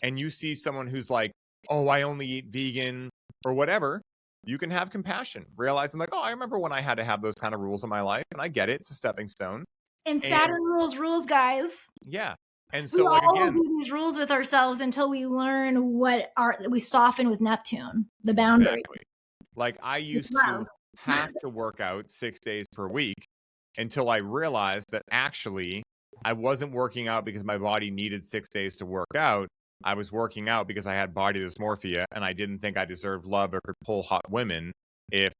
and you see someone who's like, oh, I only eat vegan or whatever, you can have compassion, realizing like, oh, I remember when I had to have those kind of rules in my life, and I get it. It's a stepping stone. And Saturn rules, guys. Yeah. And so, we like, all again, do these rules with ourselves until we learn we soften with Neptune, the boundary. Exactly. Like, I used to have to work out 6 days per week until I realized that actually I wasn't working out because my body needed 6 days to work out. I was working out because I had body dysmorphia and I didn't think I deserved love or could pull hot women,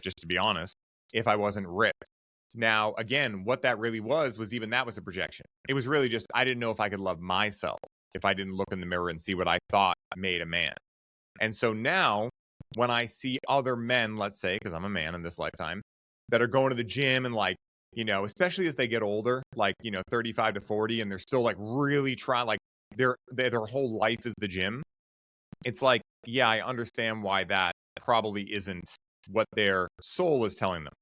just to be honest, if I wasn't ripped. Now, again, what that really was even that was a projection. It was really just, I didn't know if I could love myself if I didn't look in the mirror and see what I thought made a man. And so now when I see other men, let's say, because I'm a man in this lifetime, that are going to the gym and like, especially as they get older, like, 35 to 40, and they're still like really trying, like their whole life is the gym. It's like, yeah, I understand why that probably isn't what their soul is telling them.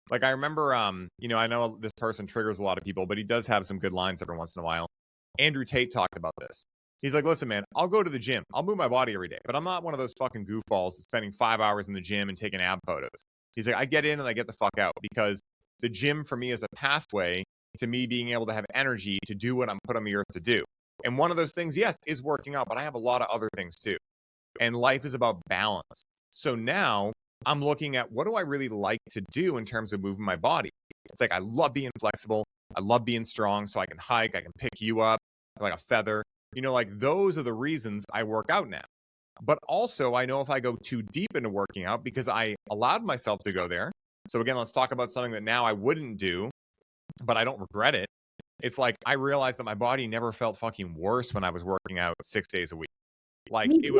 Like, I remember, I know this person triggers a lot of people, but he does have some good lines every once in a while. Andrew Tate talked about this. He's like, listen, man, I'll go to the gym. I'll move my body every day, but I'm not one of those fucking goofballs that's spending 5 hours in the gym and taking ab photos. He's like, I get in and I get the fuck out, because the gym for me is a pathway to me being able to have energy to do what I'm put on the earth to do. And one of those things, yes, is working out, but I have a lot of other things too. And life is about balance. So now I'm looking at, what do I really like to do in terms of moving my body? It's like, I love being flexible. I love being strong, so I can hike. I can pick you up like a feather. Like, those are the reasons I work out now. But also, I know if I go too deep into working out, because I allowed myself to go there. So again, let's talk about something that now I wouldn't do, but I don't regret it. It's like, I realized that my body never felt fucking worse when I was working out 6 days a week. Like, me too.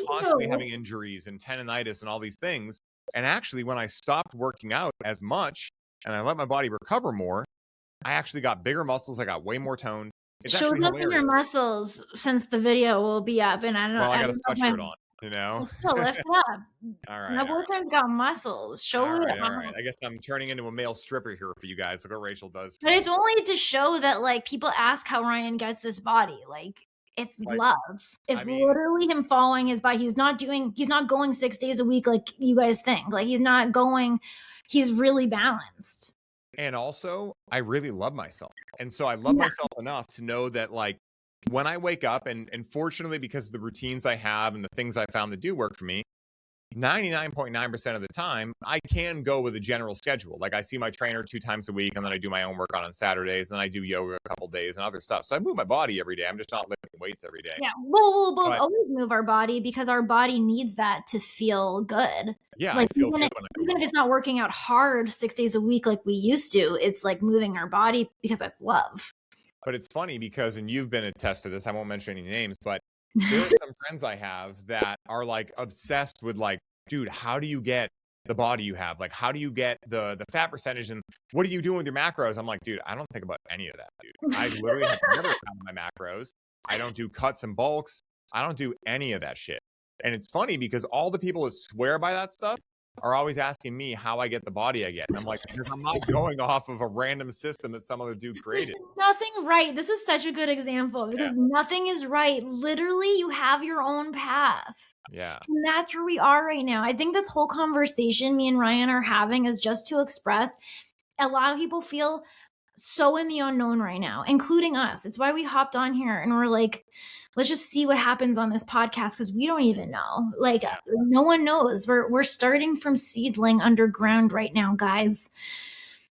Constantly having injuries and tendonitis and all these things. And actually, when I stopped working out as much and I let my body recover more, I actually got bigger muscles. I got way more toned. It's show actually up in your muscles, since the video will be up, and I don't know. Well, I got a sweatshirt on, lift it up. All right. My boyfriend's got muscles. Show it. All right. I guess I'm turning into a male stripper here for you guys. Look what Rachel does. But it's only to show that, like, people ask how Ryan gets this body. Like, it's love. It's literally him following his body. He's not going 6 days a week like you guys think. Like, he's really balanced. And also, I really love myself. And so I love myself enough to know that, like, when I wake up, and fortunately, because of the routines I have and the things I found that do work for me, 99.9% of the time, I can go with a general schedule. Like, I see my trainer 2 times a week, and then I do my own workout on Saturdays, and then I do yoga a couple days and other stuff. So I move my body every day. I'm just not lifting weights every day. Yeah, we'll always move our body, because our body needs that to feel good. Yeah, like, I feel good even if it's not working out hard 6 days a week like we used to, it's like moving our body because that's love. But it's funny because, and you've been attest to this, I won't mention any names, but there are some friends I have that are like obsessed with, like, dude, how do you get the body you have? Like, how do you get the fat percentage, and what are you doing with your macros? I'm like, dude, I don't think about any of that, dude. I literally have never found my macros. I don't do cuts and bulks. I don't do any of that shit. And it's funny because all the people that swear by that stuff are always asking me how I get the body I get. And I'm like, I'm not going off of a random system that some other dude created. There's nothing right. This is such a good example, because nothing is right. Literally, you have your own path. Yeah. And that's where we are right now. I think this whole conversation me and Ryan are having is just to express, a lot of people feel so in the unknown right now, including us. It's why we hopped on here and we're like, let's just see what happens on this podcast, because we don't even know. Like, no one knows. We're starting from seedling underground right now, guys.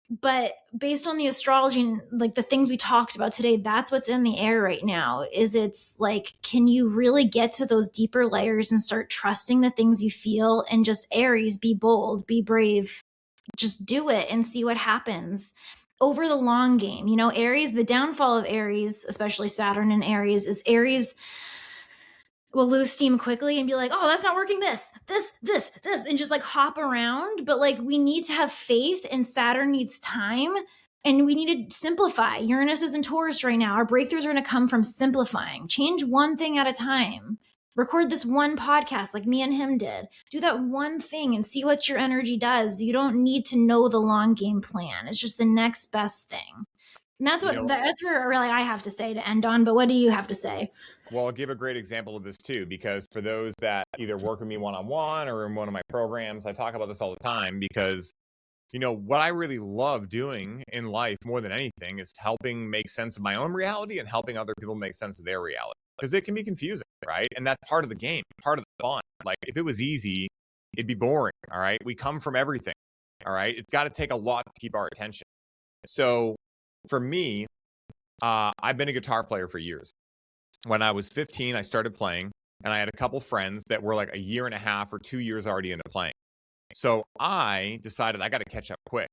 But based on the astrology and like the things we talked about today, that's what's in the air right now. Is it's like, can you really get to those deeper layers and start trusting the things you feel? And just Aries, be bold, be brave, just do it and see what happens over the long game. You know, Aries, the downfall of Aries, especially Saturn in Aries, is Aries will lose steam quickly and be like, oh, that's not working, this, and just like hop around. But like, we need to have faith, and Saturn needs time, and we need to simplify. Uranus is in Taurus right now. Our breakthroughs are going to come from simplifying. Change one thing at a time. Record this one podcast like me and him did. Do that one thing and see what your energy does. You don't need to know the long game plan. It's just the next best thing. And that's that's where really I have to say to end on. But what do you have to say? Well, I'll give a great example of this too, because for those that either work with me one-on-one or in one of my programs, I talk about this all the time because, you know, what I really love doing in life more than anything is helping make sense of my own reality and helping other people make sense of their reality, because it can be confusing, right? And that's part of the game, part of the fun. Like if it was easy, it'd be boring, all right? We come from everything, all right? It's got to take a lot to keep our attention. So for me, I've been a guitar player for years. When I was 15, I started playing, and I had a couple friends that were like a year and a half or 2 years already into playing. So I decided I got to catch up quick.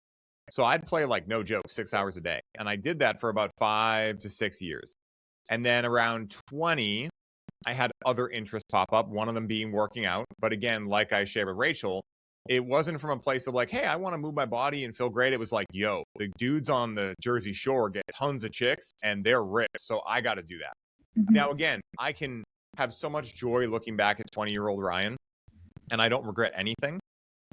So I'd play, like, no joke, 6 hours a day. And I did that for about 5 to 6 years. And then around 20, I had other interests pop up, one of them being working out. But again, like I shared with Rachel, it wasn't from a place of like, hey, I want to move my body and feel great. It was like, yo, the dudes on the Jersey Shore get tons of chicks and they're rich. So I got to do that. Now, again, I can have so much joy looking back at 20-year-old Ryan, and I don't regret anything.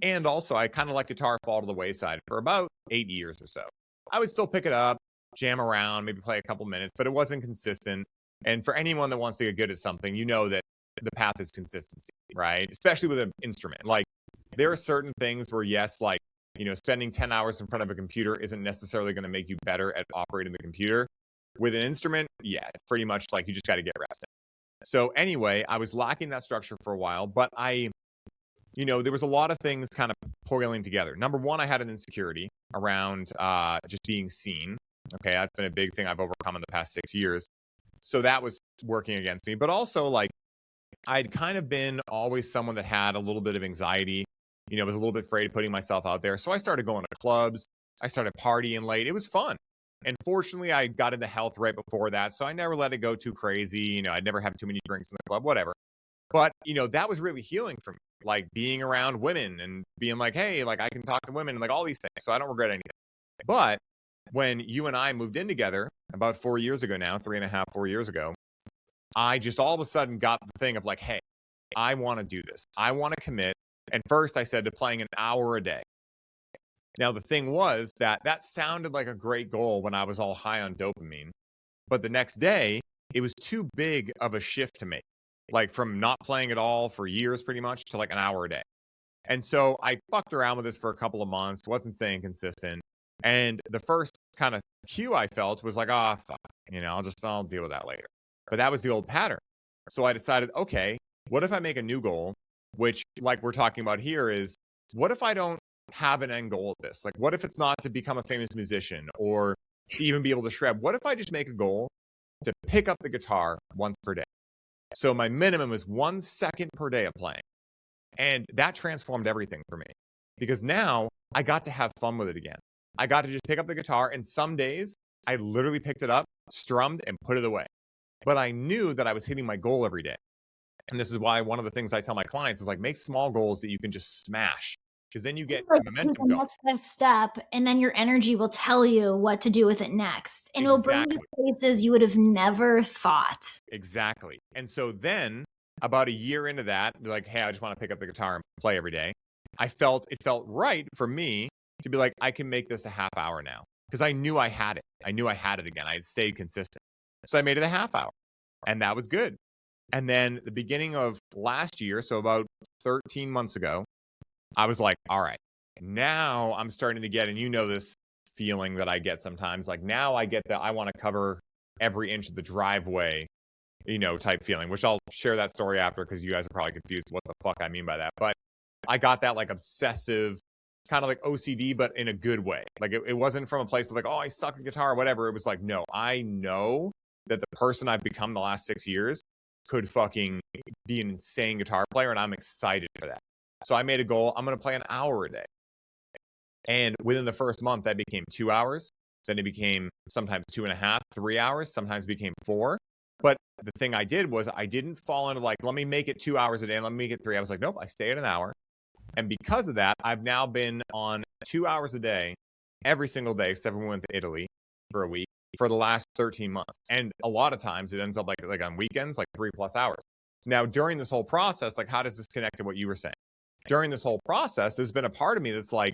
And also, I kind of let guitar fall to the wayside for about 8 years or so. I would still pick it up, jam around, maybe play a couple minutes, but it wasn't consistent. And for anyone that wants to get good at something, you know that the path is consistency, right? Especially with an instrument. Like, there are certain things where, yes, like, you know, spending 10 hours in front of a computer isn't necessarily going to make you better at operating the computer. With an instrument, yeah, it's pretty much like you just got to get rest. So anyway, I was lacking that structure for a while, but you know, there was a lot of things kind of boiling together. Number one, I had an insecurity around just being seen. Okay, that's been a big thing I've overcome in the past 6 years. So that was working against me. But also, like, I'd kind of been always someone that had a little bit of anxiety. You know, was a little bit afraid of putting myself out there. So I started going to clubs. I started partying late. It was fun. And fortunately, I got into health right before that. So I never let it go too crazy. You know, I'd never have too many drinks in the club, whatever. But, you know, that was really healing for me. Like being around women and being like, hey, like I can talk to women and like all these things. So I don't regret anything. But when you and I moved in together about 4 years ago now, 3.5, 4 years ago, I just all of a sudden got the thing of like, hey, I want to do this. I want to commit. And first I said to playing an hour a day. Now, the thing was that sounded like a great goal when I was all high on dopamine. But the next day, it was too big of a shift to make. Like from not playing at all for years pretty much to like an hour a day. And so I fucked around with this for a couple of months, wasn't staying consistent. And the first kind of cue I felt was like, oh, fuck, you know, I'll deal with that later. But that was the old pattern. So I decided, okay, what if I make a new goal, which like we're talking about here is, what if I don't have an end goal of this? Like, what if it's not to become a famous musician or to even be able to shred? What if I just make a goal to pick up the guitar once per day? So my minimum is 1 second per day of playing. And that transformed everything for me because now I got to have fun with it again. I got to just pick up the guitar, and some days I literally picked it up, strummed, and put it away. But I knew that I was hitting my goal every day. And this is why one of the things I tell my clients is like, make small goals that you can just smash, because then you get like momentum the going. next best step, and then your energy will tell you what to do with it next, and it'll bring you places you would have never thought. Exactly. And so then about a year into that, like, hey, I just want to pick up the guitar and play every day. It felt right for me to be like, I can make this a half hour now, because I knew I had it. I knew I had it again. I had stayed consistent. So I made it a half hour, and that was good. And then the beginning of last year, so about 13 months ago, I was like, all right, now I'm starting to get, and you know this feeling that I get sometimes, like now I get that I want to cover every inch of the driveway, you know, type feeling, which I'll share that story after because you guys are probably confused what the fuck I mean by that. But I got that like obsessive kind of like OCD, but in a good way. Like it wasn't from a place of like, oh, I suck at guitar or whatever. It was like, no, I know that the person I've become the last 6 years could fucking be an insane guitar player, and I'm excited for that. So I made a goal. I'm going to play an hour a day. And within the first month, that became 2 hours. Then it became sometimes 2.5, 3 hours. Sometimes it became 4. But the thing I did was I didn't fall into like, let me make it 2 hours a day and let me make it 3. I was like, nope, I stay at an hour. And because of that, I've now been on 2 hours a day every single day, except when we went to Italy for a week, for the last 13 months. And a lot of times it ends up like on weekends, like 3+ hours. Now, during this whole process, like, how does this connect to what you were saying? During this whole process, there's been a part of me that's like,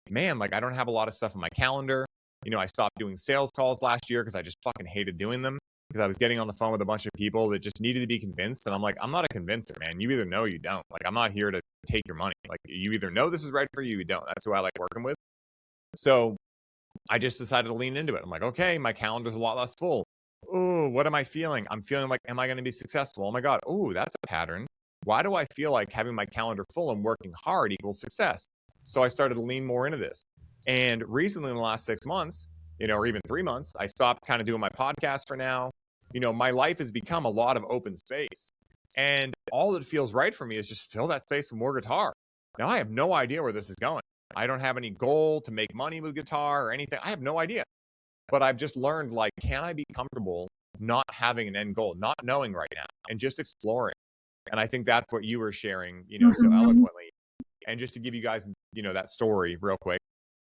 man, like I don't have a lot of stuff on my calendar. You know, I stopped doing sales calls last year because I just fucking hated doing them, because I was getting on the phone with a bunch of people that just needed to be convinced. And I'm like, I'm not a convincer, man. You either know or you don't. Like, I'm not here to take your money. Like, you either know this is right for you, you don't. That's who I like working with. So I just decided to lean into it. I'm like, okay, my calendar's a lot less full. Oh, what am I feeling? I'm feeling like, am I going to be successful? Oh my God. Oh, that's a pattern. Why do I feel like having my calendar full and working hard equals success? So I started to lean more into this. And recently in the last 6 months, you know, or even 3 months, I stopped kind of doing my podcast for now. You know, my life has become a lot of open space. And all that feels right for me is just fill that space with more guitar. Now, I have no idea where this is going. I don't have any goal to make money with guitar or anything. I have no idea. But I've just learned, like, can I be comfortable not having an end goal, not knowing right now, and just exploring? And I think that's what you were sharing, you know, so eloquently. And just to give you guys, you know, that story real quick.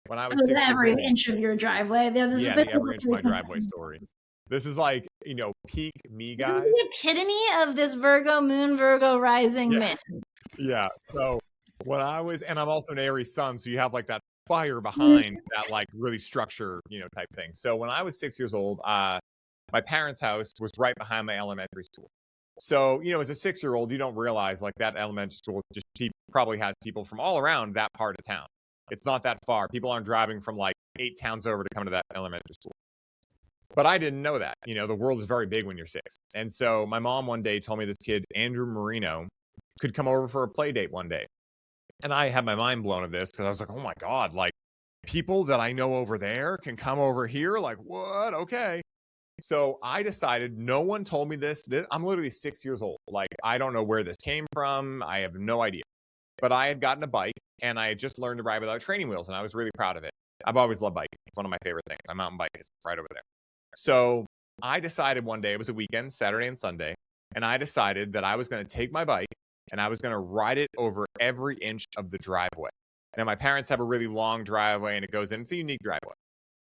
When I was 6 years every old, inch of your driveway. the every inch of my driveway story. This is like, you know, peak me, guys. This is the epitome of this Virgo moon, Virgo rising man. Yeah. So when I was, and I'm also an Aries sun, so you have like that fire behind that, like really structure, you know, type thing. So when I was 6 years old, my parents' house was right behind my elementary school. So, you know, as a 6-year-old, you don't realize like that elementary school just probably has people from all around that part of town. It's not that far. People aren't driving from like 8 towns over to come to that elementary school. But I didn't know that. You know, the world is very big when you're 6. And so my mom one day told me this kid, Andrew Marino, could come over for a play date one day. And I had my mind blown of this because I was like, oh my God, like people that I know over there can come over here? Like, what? Okay. So I decided, no one told me this. I'm literally 6 years old. Like, I don't know where this came from. I have no idea. But I had gotten a bike and I had just learned to ride without training wheels. And I was really proud of it. I've always loved biking. It's one of my favorite things. My mountain bike is right over there. So I decided one day, it was a weekend, Saturday and Sunday, and I decided that I was going to take my bike and I was going to ride it over every inch of the driveway. Now, my parents have a really long driveway and it goes in. It's a unique driveway.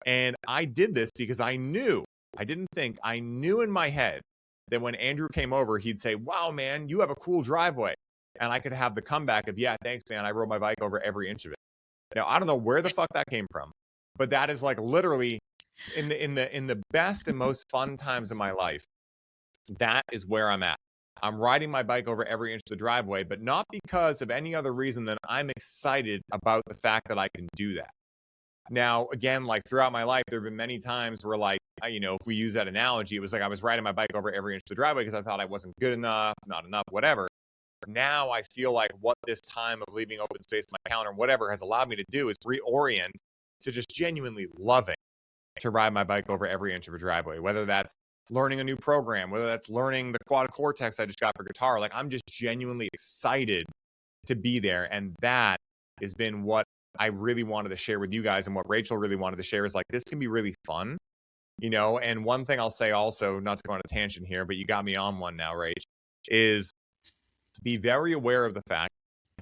And I did this because I knew in my head that when Andrew came over, he'd say, wow, man, you have a cool driveway. And I could have the comeback of, yeah, thanks, man. I rode my bike over every inch of it. Now, I don't know where the fuck that came from, but that is like literally in the best and most fun times of my life. That is where I'm at. I'm riding my bike over every inch of the driveway, but not because of any other reason than I'm excited about the fact that I can do that. Now, again, like throughout my life, there have been many times where, like, you know, if we use that analogy, it was like I was riding my bike over every inch of the driveway because I thought I wasn't good enough, not enough, whatever. Now I feel like what this time of leaving open space in my calendar, whatever, has allowed me to do is reorient to just genuinely loving to ride my bike over every inch of a driveway, whether that's learning a new program, whether that's learning the quad cortex I just got for guitar. Like, I'm just genuinely excited to be there. And that has been what I really wanted to share with you guys, and what Rachel really wanted to share is like, this can be really fun, you know. And one thing I'll say also, not to go on a tangent here, but you got me on one now, Rach, is be very aware of the fact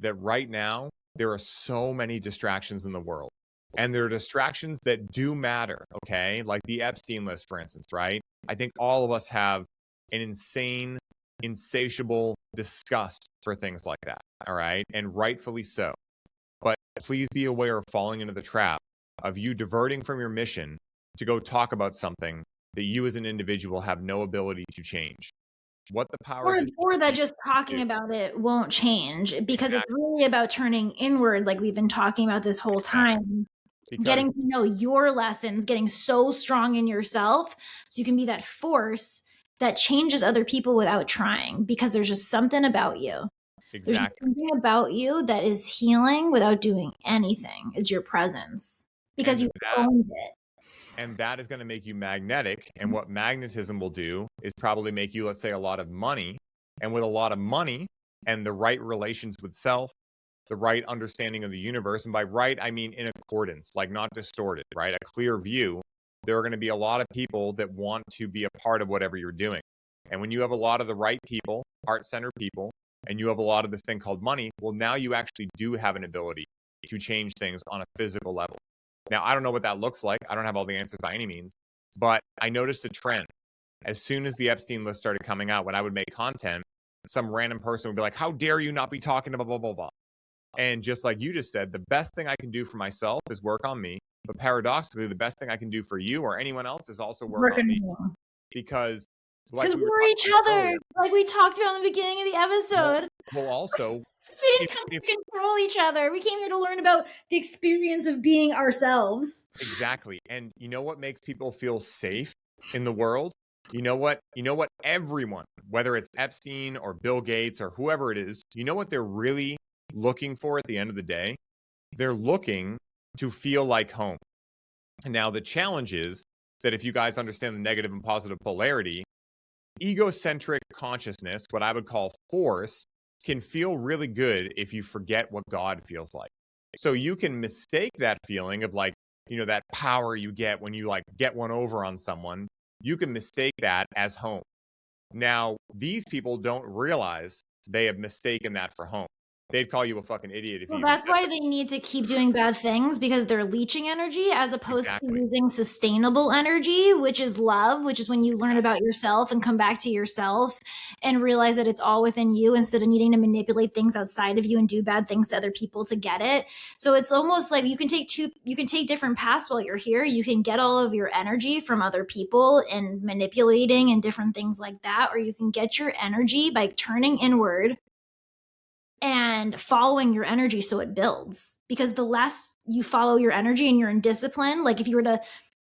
that right now there are so many distractions in the world. And there are distractions that do matter, okay? Like the Epstein list, for instance, right? I think all of us have an insane, insatiable disgust for things like that, all right? And rightfully so. But please be aware of falling into the trap of you diverting from your mission to go talk about something that you as an individual have no ability to change. What the power or that just talking about it won't change, because it's really about turning inward, like we've been talking about this whole time. Because getting to know your lessons, getting so strong in yourself so you can be that force that changes other people without trying, because there's just something about you. There's Exactly. something about you that is healing without doing anything. It's your presence because And you owned it. that is going to make you magnetic. And what magnetism will do is probably make you, let's say, a lot of money. And with a lot of money and the right relations with self, the right understanding of the universe, and by right, I mean in accordance, like not distorted, right? A clear view. There are going to be a lot of people that want to be a part of whatever you're doing. And when you have a lot of the right people, heart-centered people, and you have a lot of this thing called money, well, now you actually do have an ability to change things on a physical level. Now, I don't know what that looks like. I don't have all the answers by any means, but I noticed a trend. As soon as the Epstein list started coming out, when I would make content, some random person would be like, how dare you not be talking to blah, blah, blah, blah. And just like you just said, the best thing I can do for myself is work on me. But paradoxically, the best thing I can do for you or anyone else is also work on me. Because like we're each other, like we talked about in the beginning of the episode. Well, also, we didn't come to control each other. We came here to learn about the experience of being ourselves. Exactly. And you know what makes people feel safe in the world? You know what everyone, whether it's Epstein or Bill Gates or whoever it is, you know what they're really looking for at the end of the day? They're looking to feel like home. And now the challenge is that if you guys understand the negative and positive polarity, egocentric consciousness, what I would call force, can feel really good if you forget what God feels like. So you can mistake that feeling of like, you know, that power you get when you like get one over on someone. You can mistake that as home. Now, these people don't realize they have mistaken that for home. They'd call you a fucking idiot if you. That's why they need to keep doing bad things, because they're leeching energy as opposed to using sustainable energy, which is love, which is when you learn about yourself and come back to yourself and realize that it's all within you instead of needing to manipulate things outside of you and do bad things to other people to get it. So it's almost like you can take different paths while you're here. You can get all of your energy from other people and manipulating and different things like that, or you can get your energy by turning inward and following your energy so it builds. Because the less you follow your energy and you're in discipline, like if you were to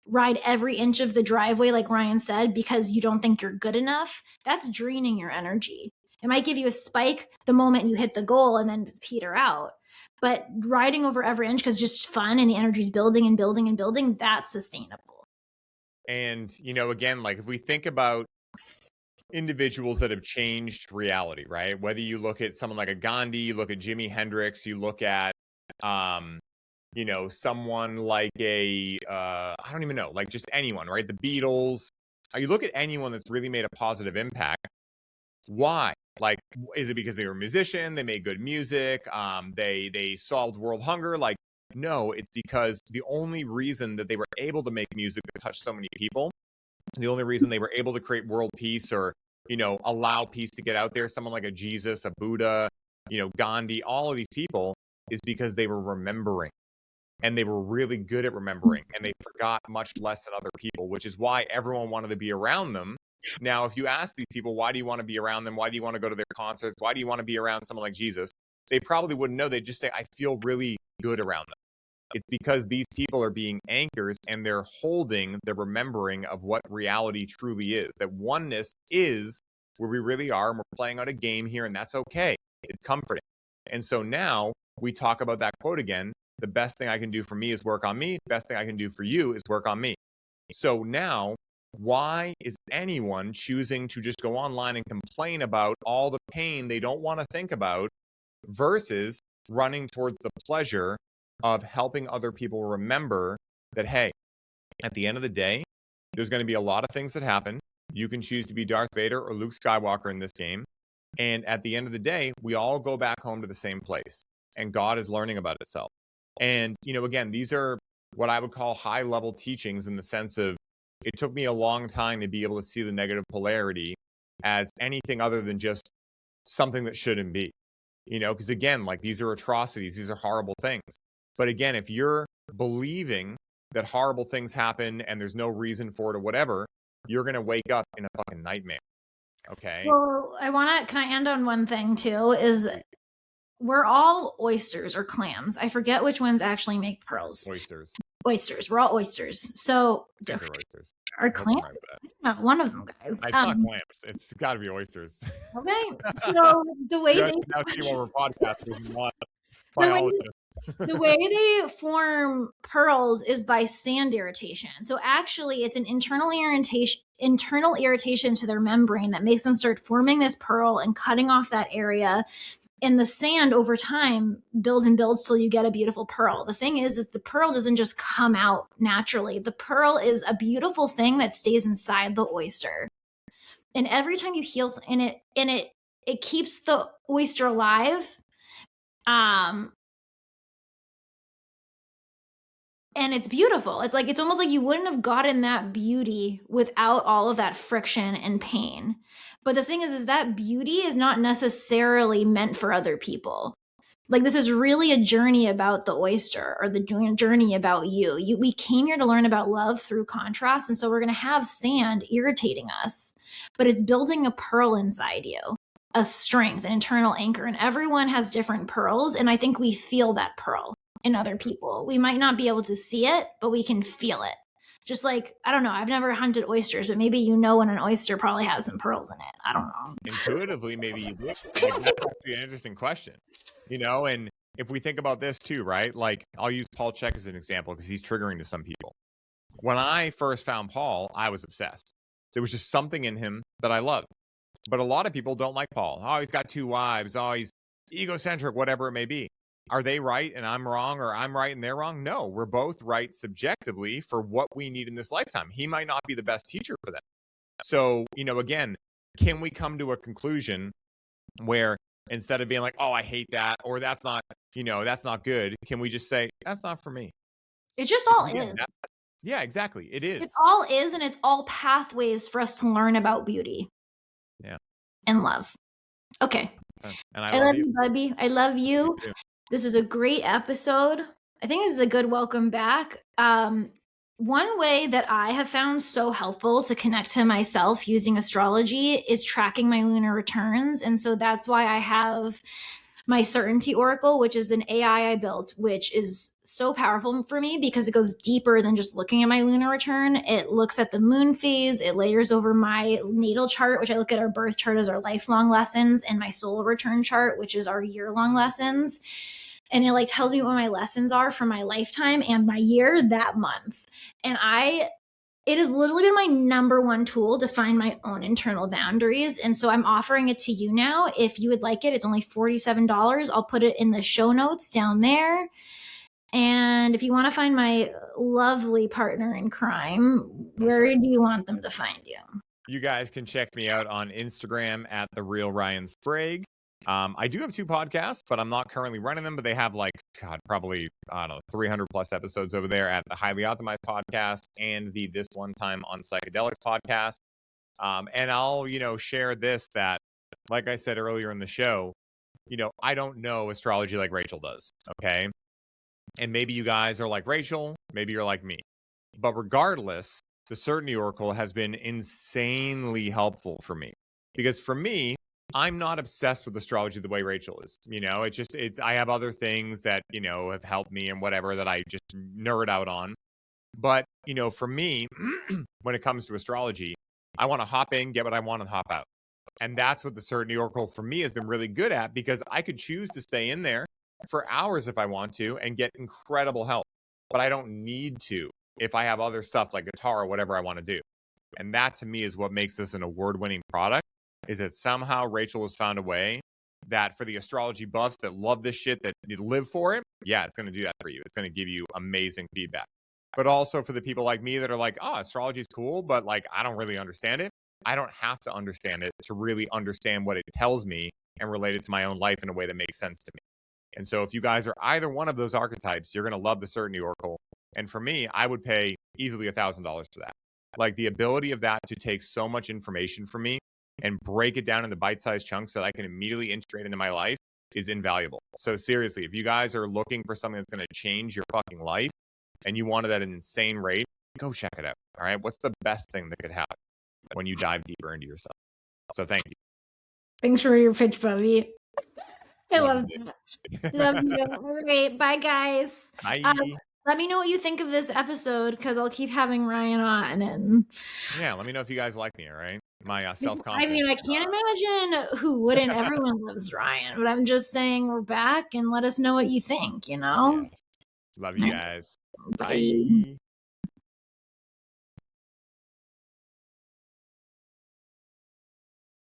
ride every inch of the driveway, like Ryan said, because you don't think you're good enough, that's draining your energy. It might give you a spike the moment you hit the goal and then peter out. But riding over every inch because it's just fun and the energy's building and building and building, that's sustainable. And, you know, again, like if we think about individuals that have changed reality, right? Whether you look at someone like a Gandhi, you look at Jimi Hendrix, you look at, you know, someone like I don't even know, like just anyone, right? The Beatles. You look at anyone that's really made a positive impact. Why? Like, is it because they were a musician? They made good music. They solved world hunger. Like, no, it's because the only reason that they were able to make music that touched so many people, the only reason they were able to create world peace or, you know, allow peace to get out there, someone like a Jesus, a Buddha, you know, Gandhi, all of these people, is because they were remembering. And they were really good at remembering. And they forgot much less than other people, which is why everyone wanted to be around them. Now, if you ask these people, why do you want to be around them? Why do you want to go to their concerts? Why do you want to be around someone like Jesus? They probably wouldn't know. They'd just say, I feel really good around them. It's because these people are being anchors and they're holding the remembering of what reality truly is. That oneness is where we really are, and we're playing out a game here, and that's okay. It's comforting. And so now we talk about that quote again. The best thing I can do for me is work on me. The best thing I can do for you is work on me. So now, why is anyone choosing to just go online and complain about all the pain they don't want to think about versus running towards the pleasure of helping other people remember that, hey, at the end of the day, there's going to be a lot of things that happen. You can choose to be Darth Vader or Luke Skywalker in this game. And at the end of the day, we all go back home to the same place. And God is learning about itself. And, you know, again, these are what I would call high-level teachings in the sense of it took me a long time to be able to see the negative polarity as anything other than just something that shouldn't be. You know, because again, like these are atrocities. These are horrible things. But again, if you're believing that horrible things happen and there's no reason for it or whatever, you're going to wake up in a fucking nightmare. Okay? Well, can I end on one thing too, is we're all oysters or clams. I forget which ones actually make pearls. Oysters. Oysters. We're all oysters. So They're oysters. our I hope I'm clams? right with that. Not one of them, guys. It's not clams. It's got to be oysters. Okay. So the way You they now see why we're podcasters, not the way, biologists. the way they form pearls is by sand irritation. So actually, it's an internal irritation to their membrane that makes them start forming this pearl and cutting off that area. And the sand over time builds and builds till you get a beautiful pearl. The thing is the pearl doesn't just come out naturally. The pearl is a beautiful thing that stays inside the oyster. And every time you heal in it, it keeps the oyster alive. And it's beautiful. It's almost like you wouldn't have gotten that beauty without all of that friction and pain. But the thing is that beauty is not necessarily meant for other people. Like, this is really a journey about the oyster, or the journey about you. We came here to learn about love through contrast. And so we're going to have sand irritating us, but it's building a pearl inside you, a strength, an internal anchor. And everyone has different pearls. And I think we feel that pearl in other people. We might not be able to see it, but we can feel it. Just like, I don't know, I've never hunted oysters, but maybe when an oyster probably has some pearls in it. I don't know. Intuitively, maybe you would. That's actually an interesting question. And if we think about this too, right? Like, I'll use Paul Chek as an example because he's triggering to some people. When I first found Paul, I was obsessed. There was just something in him that I loved. But a lot of people don't like Paul. Oh, he's got 2 wives. Oh, he's egocentric, whatever it may be. Are they right and I'm wrong, or I'm right and they're wrong? No, we're both right subjectively for what we need in this lifetime. He might not be the best teacher for them. So, again, can we come to a conclusion where instead of being like, oh, I hate that, or that's not good, can we just say, that's not for me? It just all is. Yeah, exactly. It is. It all is, and it's all pathways for us to learn about beauty. Yeah. And love. Okay. And I love you, Bubby. I love you. You too. This is a great episode. I think this is a good welcome back. One way that I have found so helpful to connect to myself using astrology is tracking my lunar returns. And so that's why I have my Certainty Oracle, which is an AI I built, which is so powerful for me because it goes deeper than just looking at my lunar return. It looks at the moon phase. It layers over my natal chart, which I look at our birth chart as our lifelong lessons, and my solar return chart, which is our year-long lessons. And it tells me what my lessons are for my lifetime and my year that month. And it has literally been my number one tool to find my own internal boundaries. And so I'm offering it to you now. If you would like it, it's only $47. I'll put it in the show notes down there. And if you want to find my lovely partner in crime, where do you want them to find you? You guys can check me out on Instagram at The Real Ryan Sprague. I do have 2 podcasts, but I'm not currently running them, but they have probably, 300 plus episodes over there at the Highly Optimized podcast and the This One Time on Psychedelics podcast. And I'll, share this, that, like I said earlier in the show, I don't know astrology like Rachel does. Okay. And maybe you guys are like Rachel, maybe you're like me, but regardless, the Certainty Oracle has been insanely helpful for me, because for me, I'm not obsessed with astrology the way Rachel is. I have other things that, have helped me and whatever that I just nerd out on. But, for me, when it comes to astrology, I want to hop in, get what I want, and hop out. And that's what the Certainty Oracle for me has been really good at, because I could choose to stay in there for hours if I want to and get incredible help. But I don't need to if I have other stuff like guitar or whatever I want to do. And that to me is what makes this an award-winning product. Is that somehow Rachel has found a way that for the astrology buffs that love this shit, that live for it, yeah, it's going to do that for you. It's going to give you amazing feedback. But also for the people like me that are like, oh, astrology is cool, but I don't really understand it. I don't have to understand it to really understand what it tells me and relate it to my own life in a way that makes sense to me. And so if you guys are either one of those archetypes, you're going to love the Certainty Oracle. And for me, I would pay easily $1,000 for that. The ability of that to take so much information from me and break it down into bite-sized chunks that I can immediately integrate into my life is invaluable. So seriously, if you guys are looking for something that's going to change your fucking life and you want it at an insane rate, go check it out. All right. What's the best thing that could happen when you dive deeper into yourself? So thank you. Thanks for your pitch, Bubby. I love that. Love you. All right. Bye, guys. Bye. Let me know what you think of this episode, because I'll keep having Ryan on. And Yeah, let me know if you guys like me, all right? My I self-confidence. mean, I can't imagine who wouldn't. Everyone loves Ryan, but I'm just saying we're back, and let us know what you think, you know? Yes. Love you guys. Bye. Bye.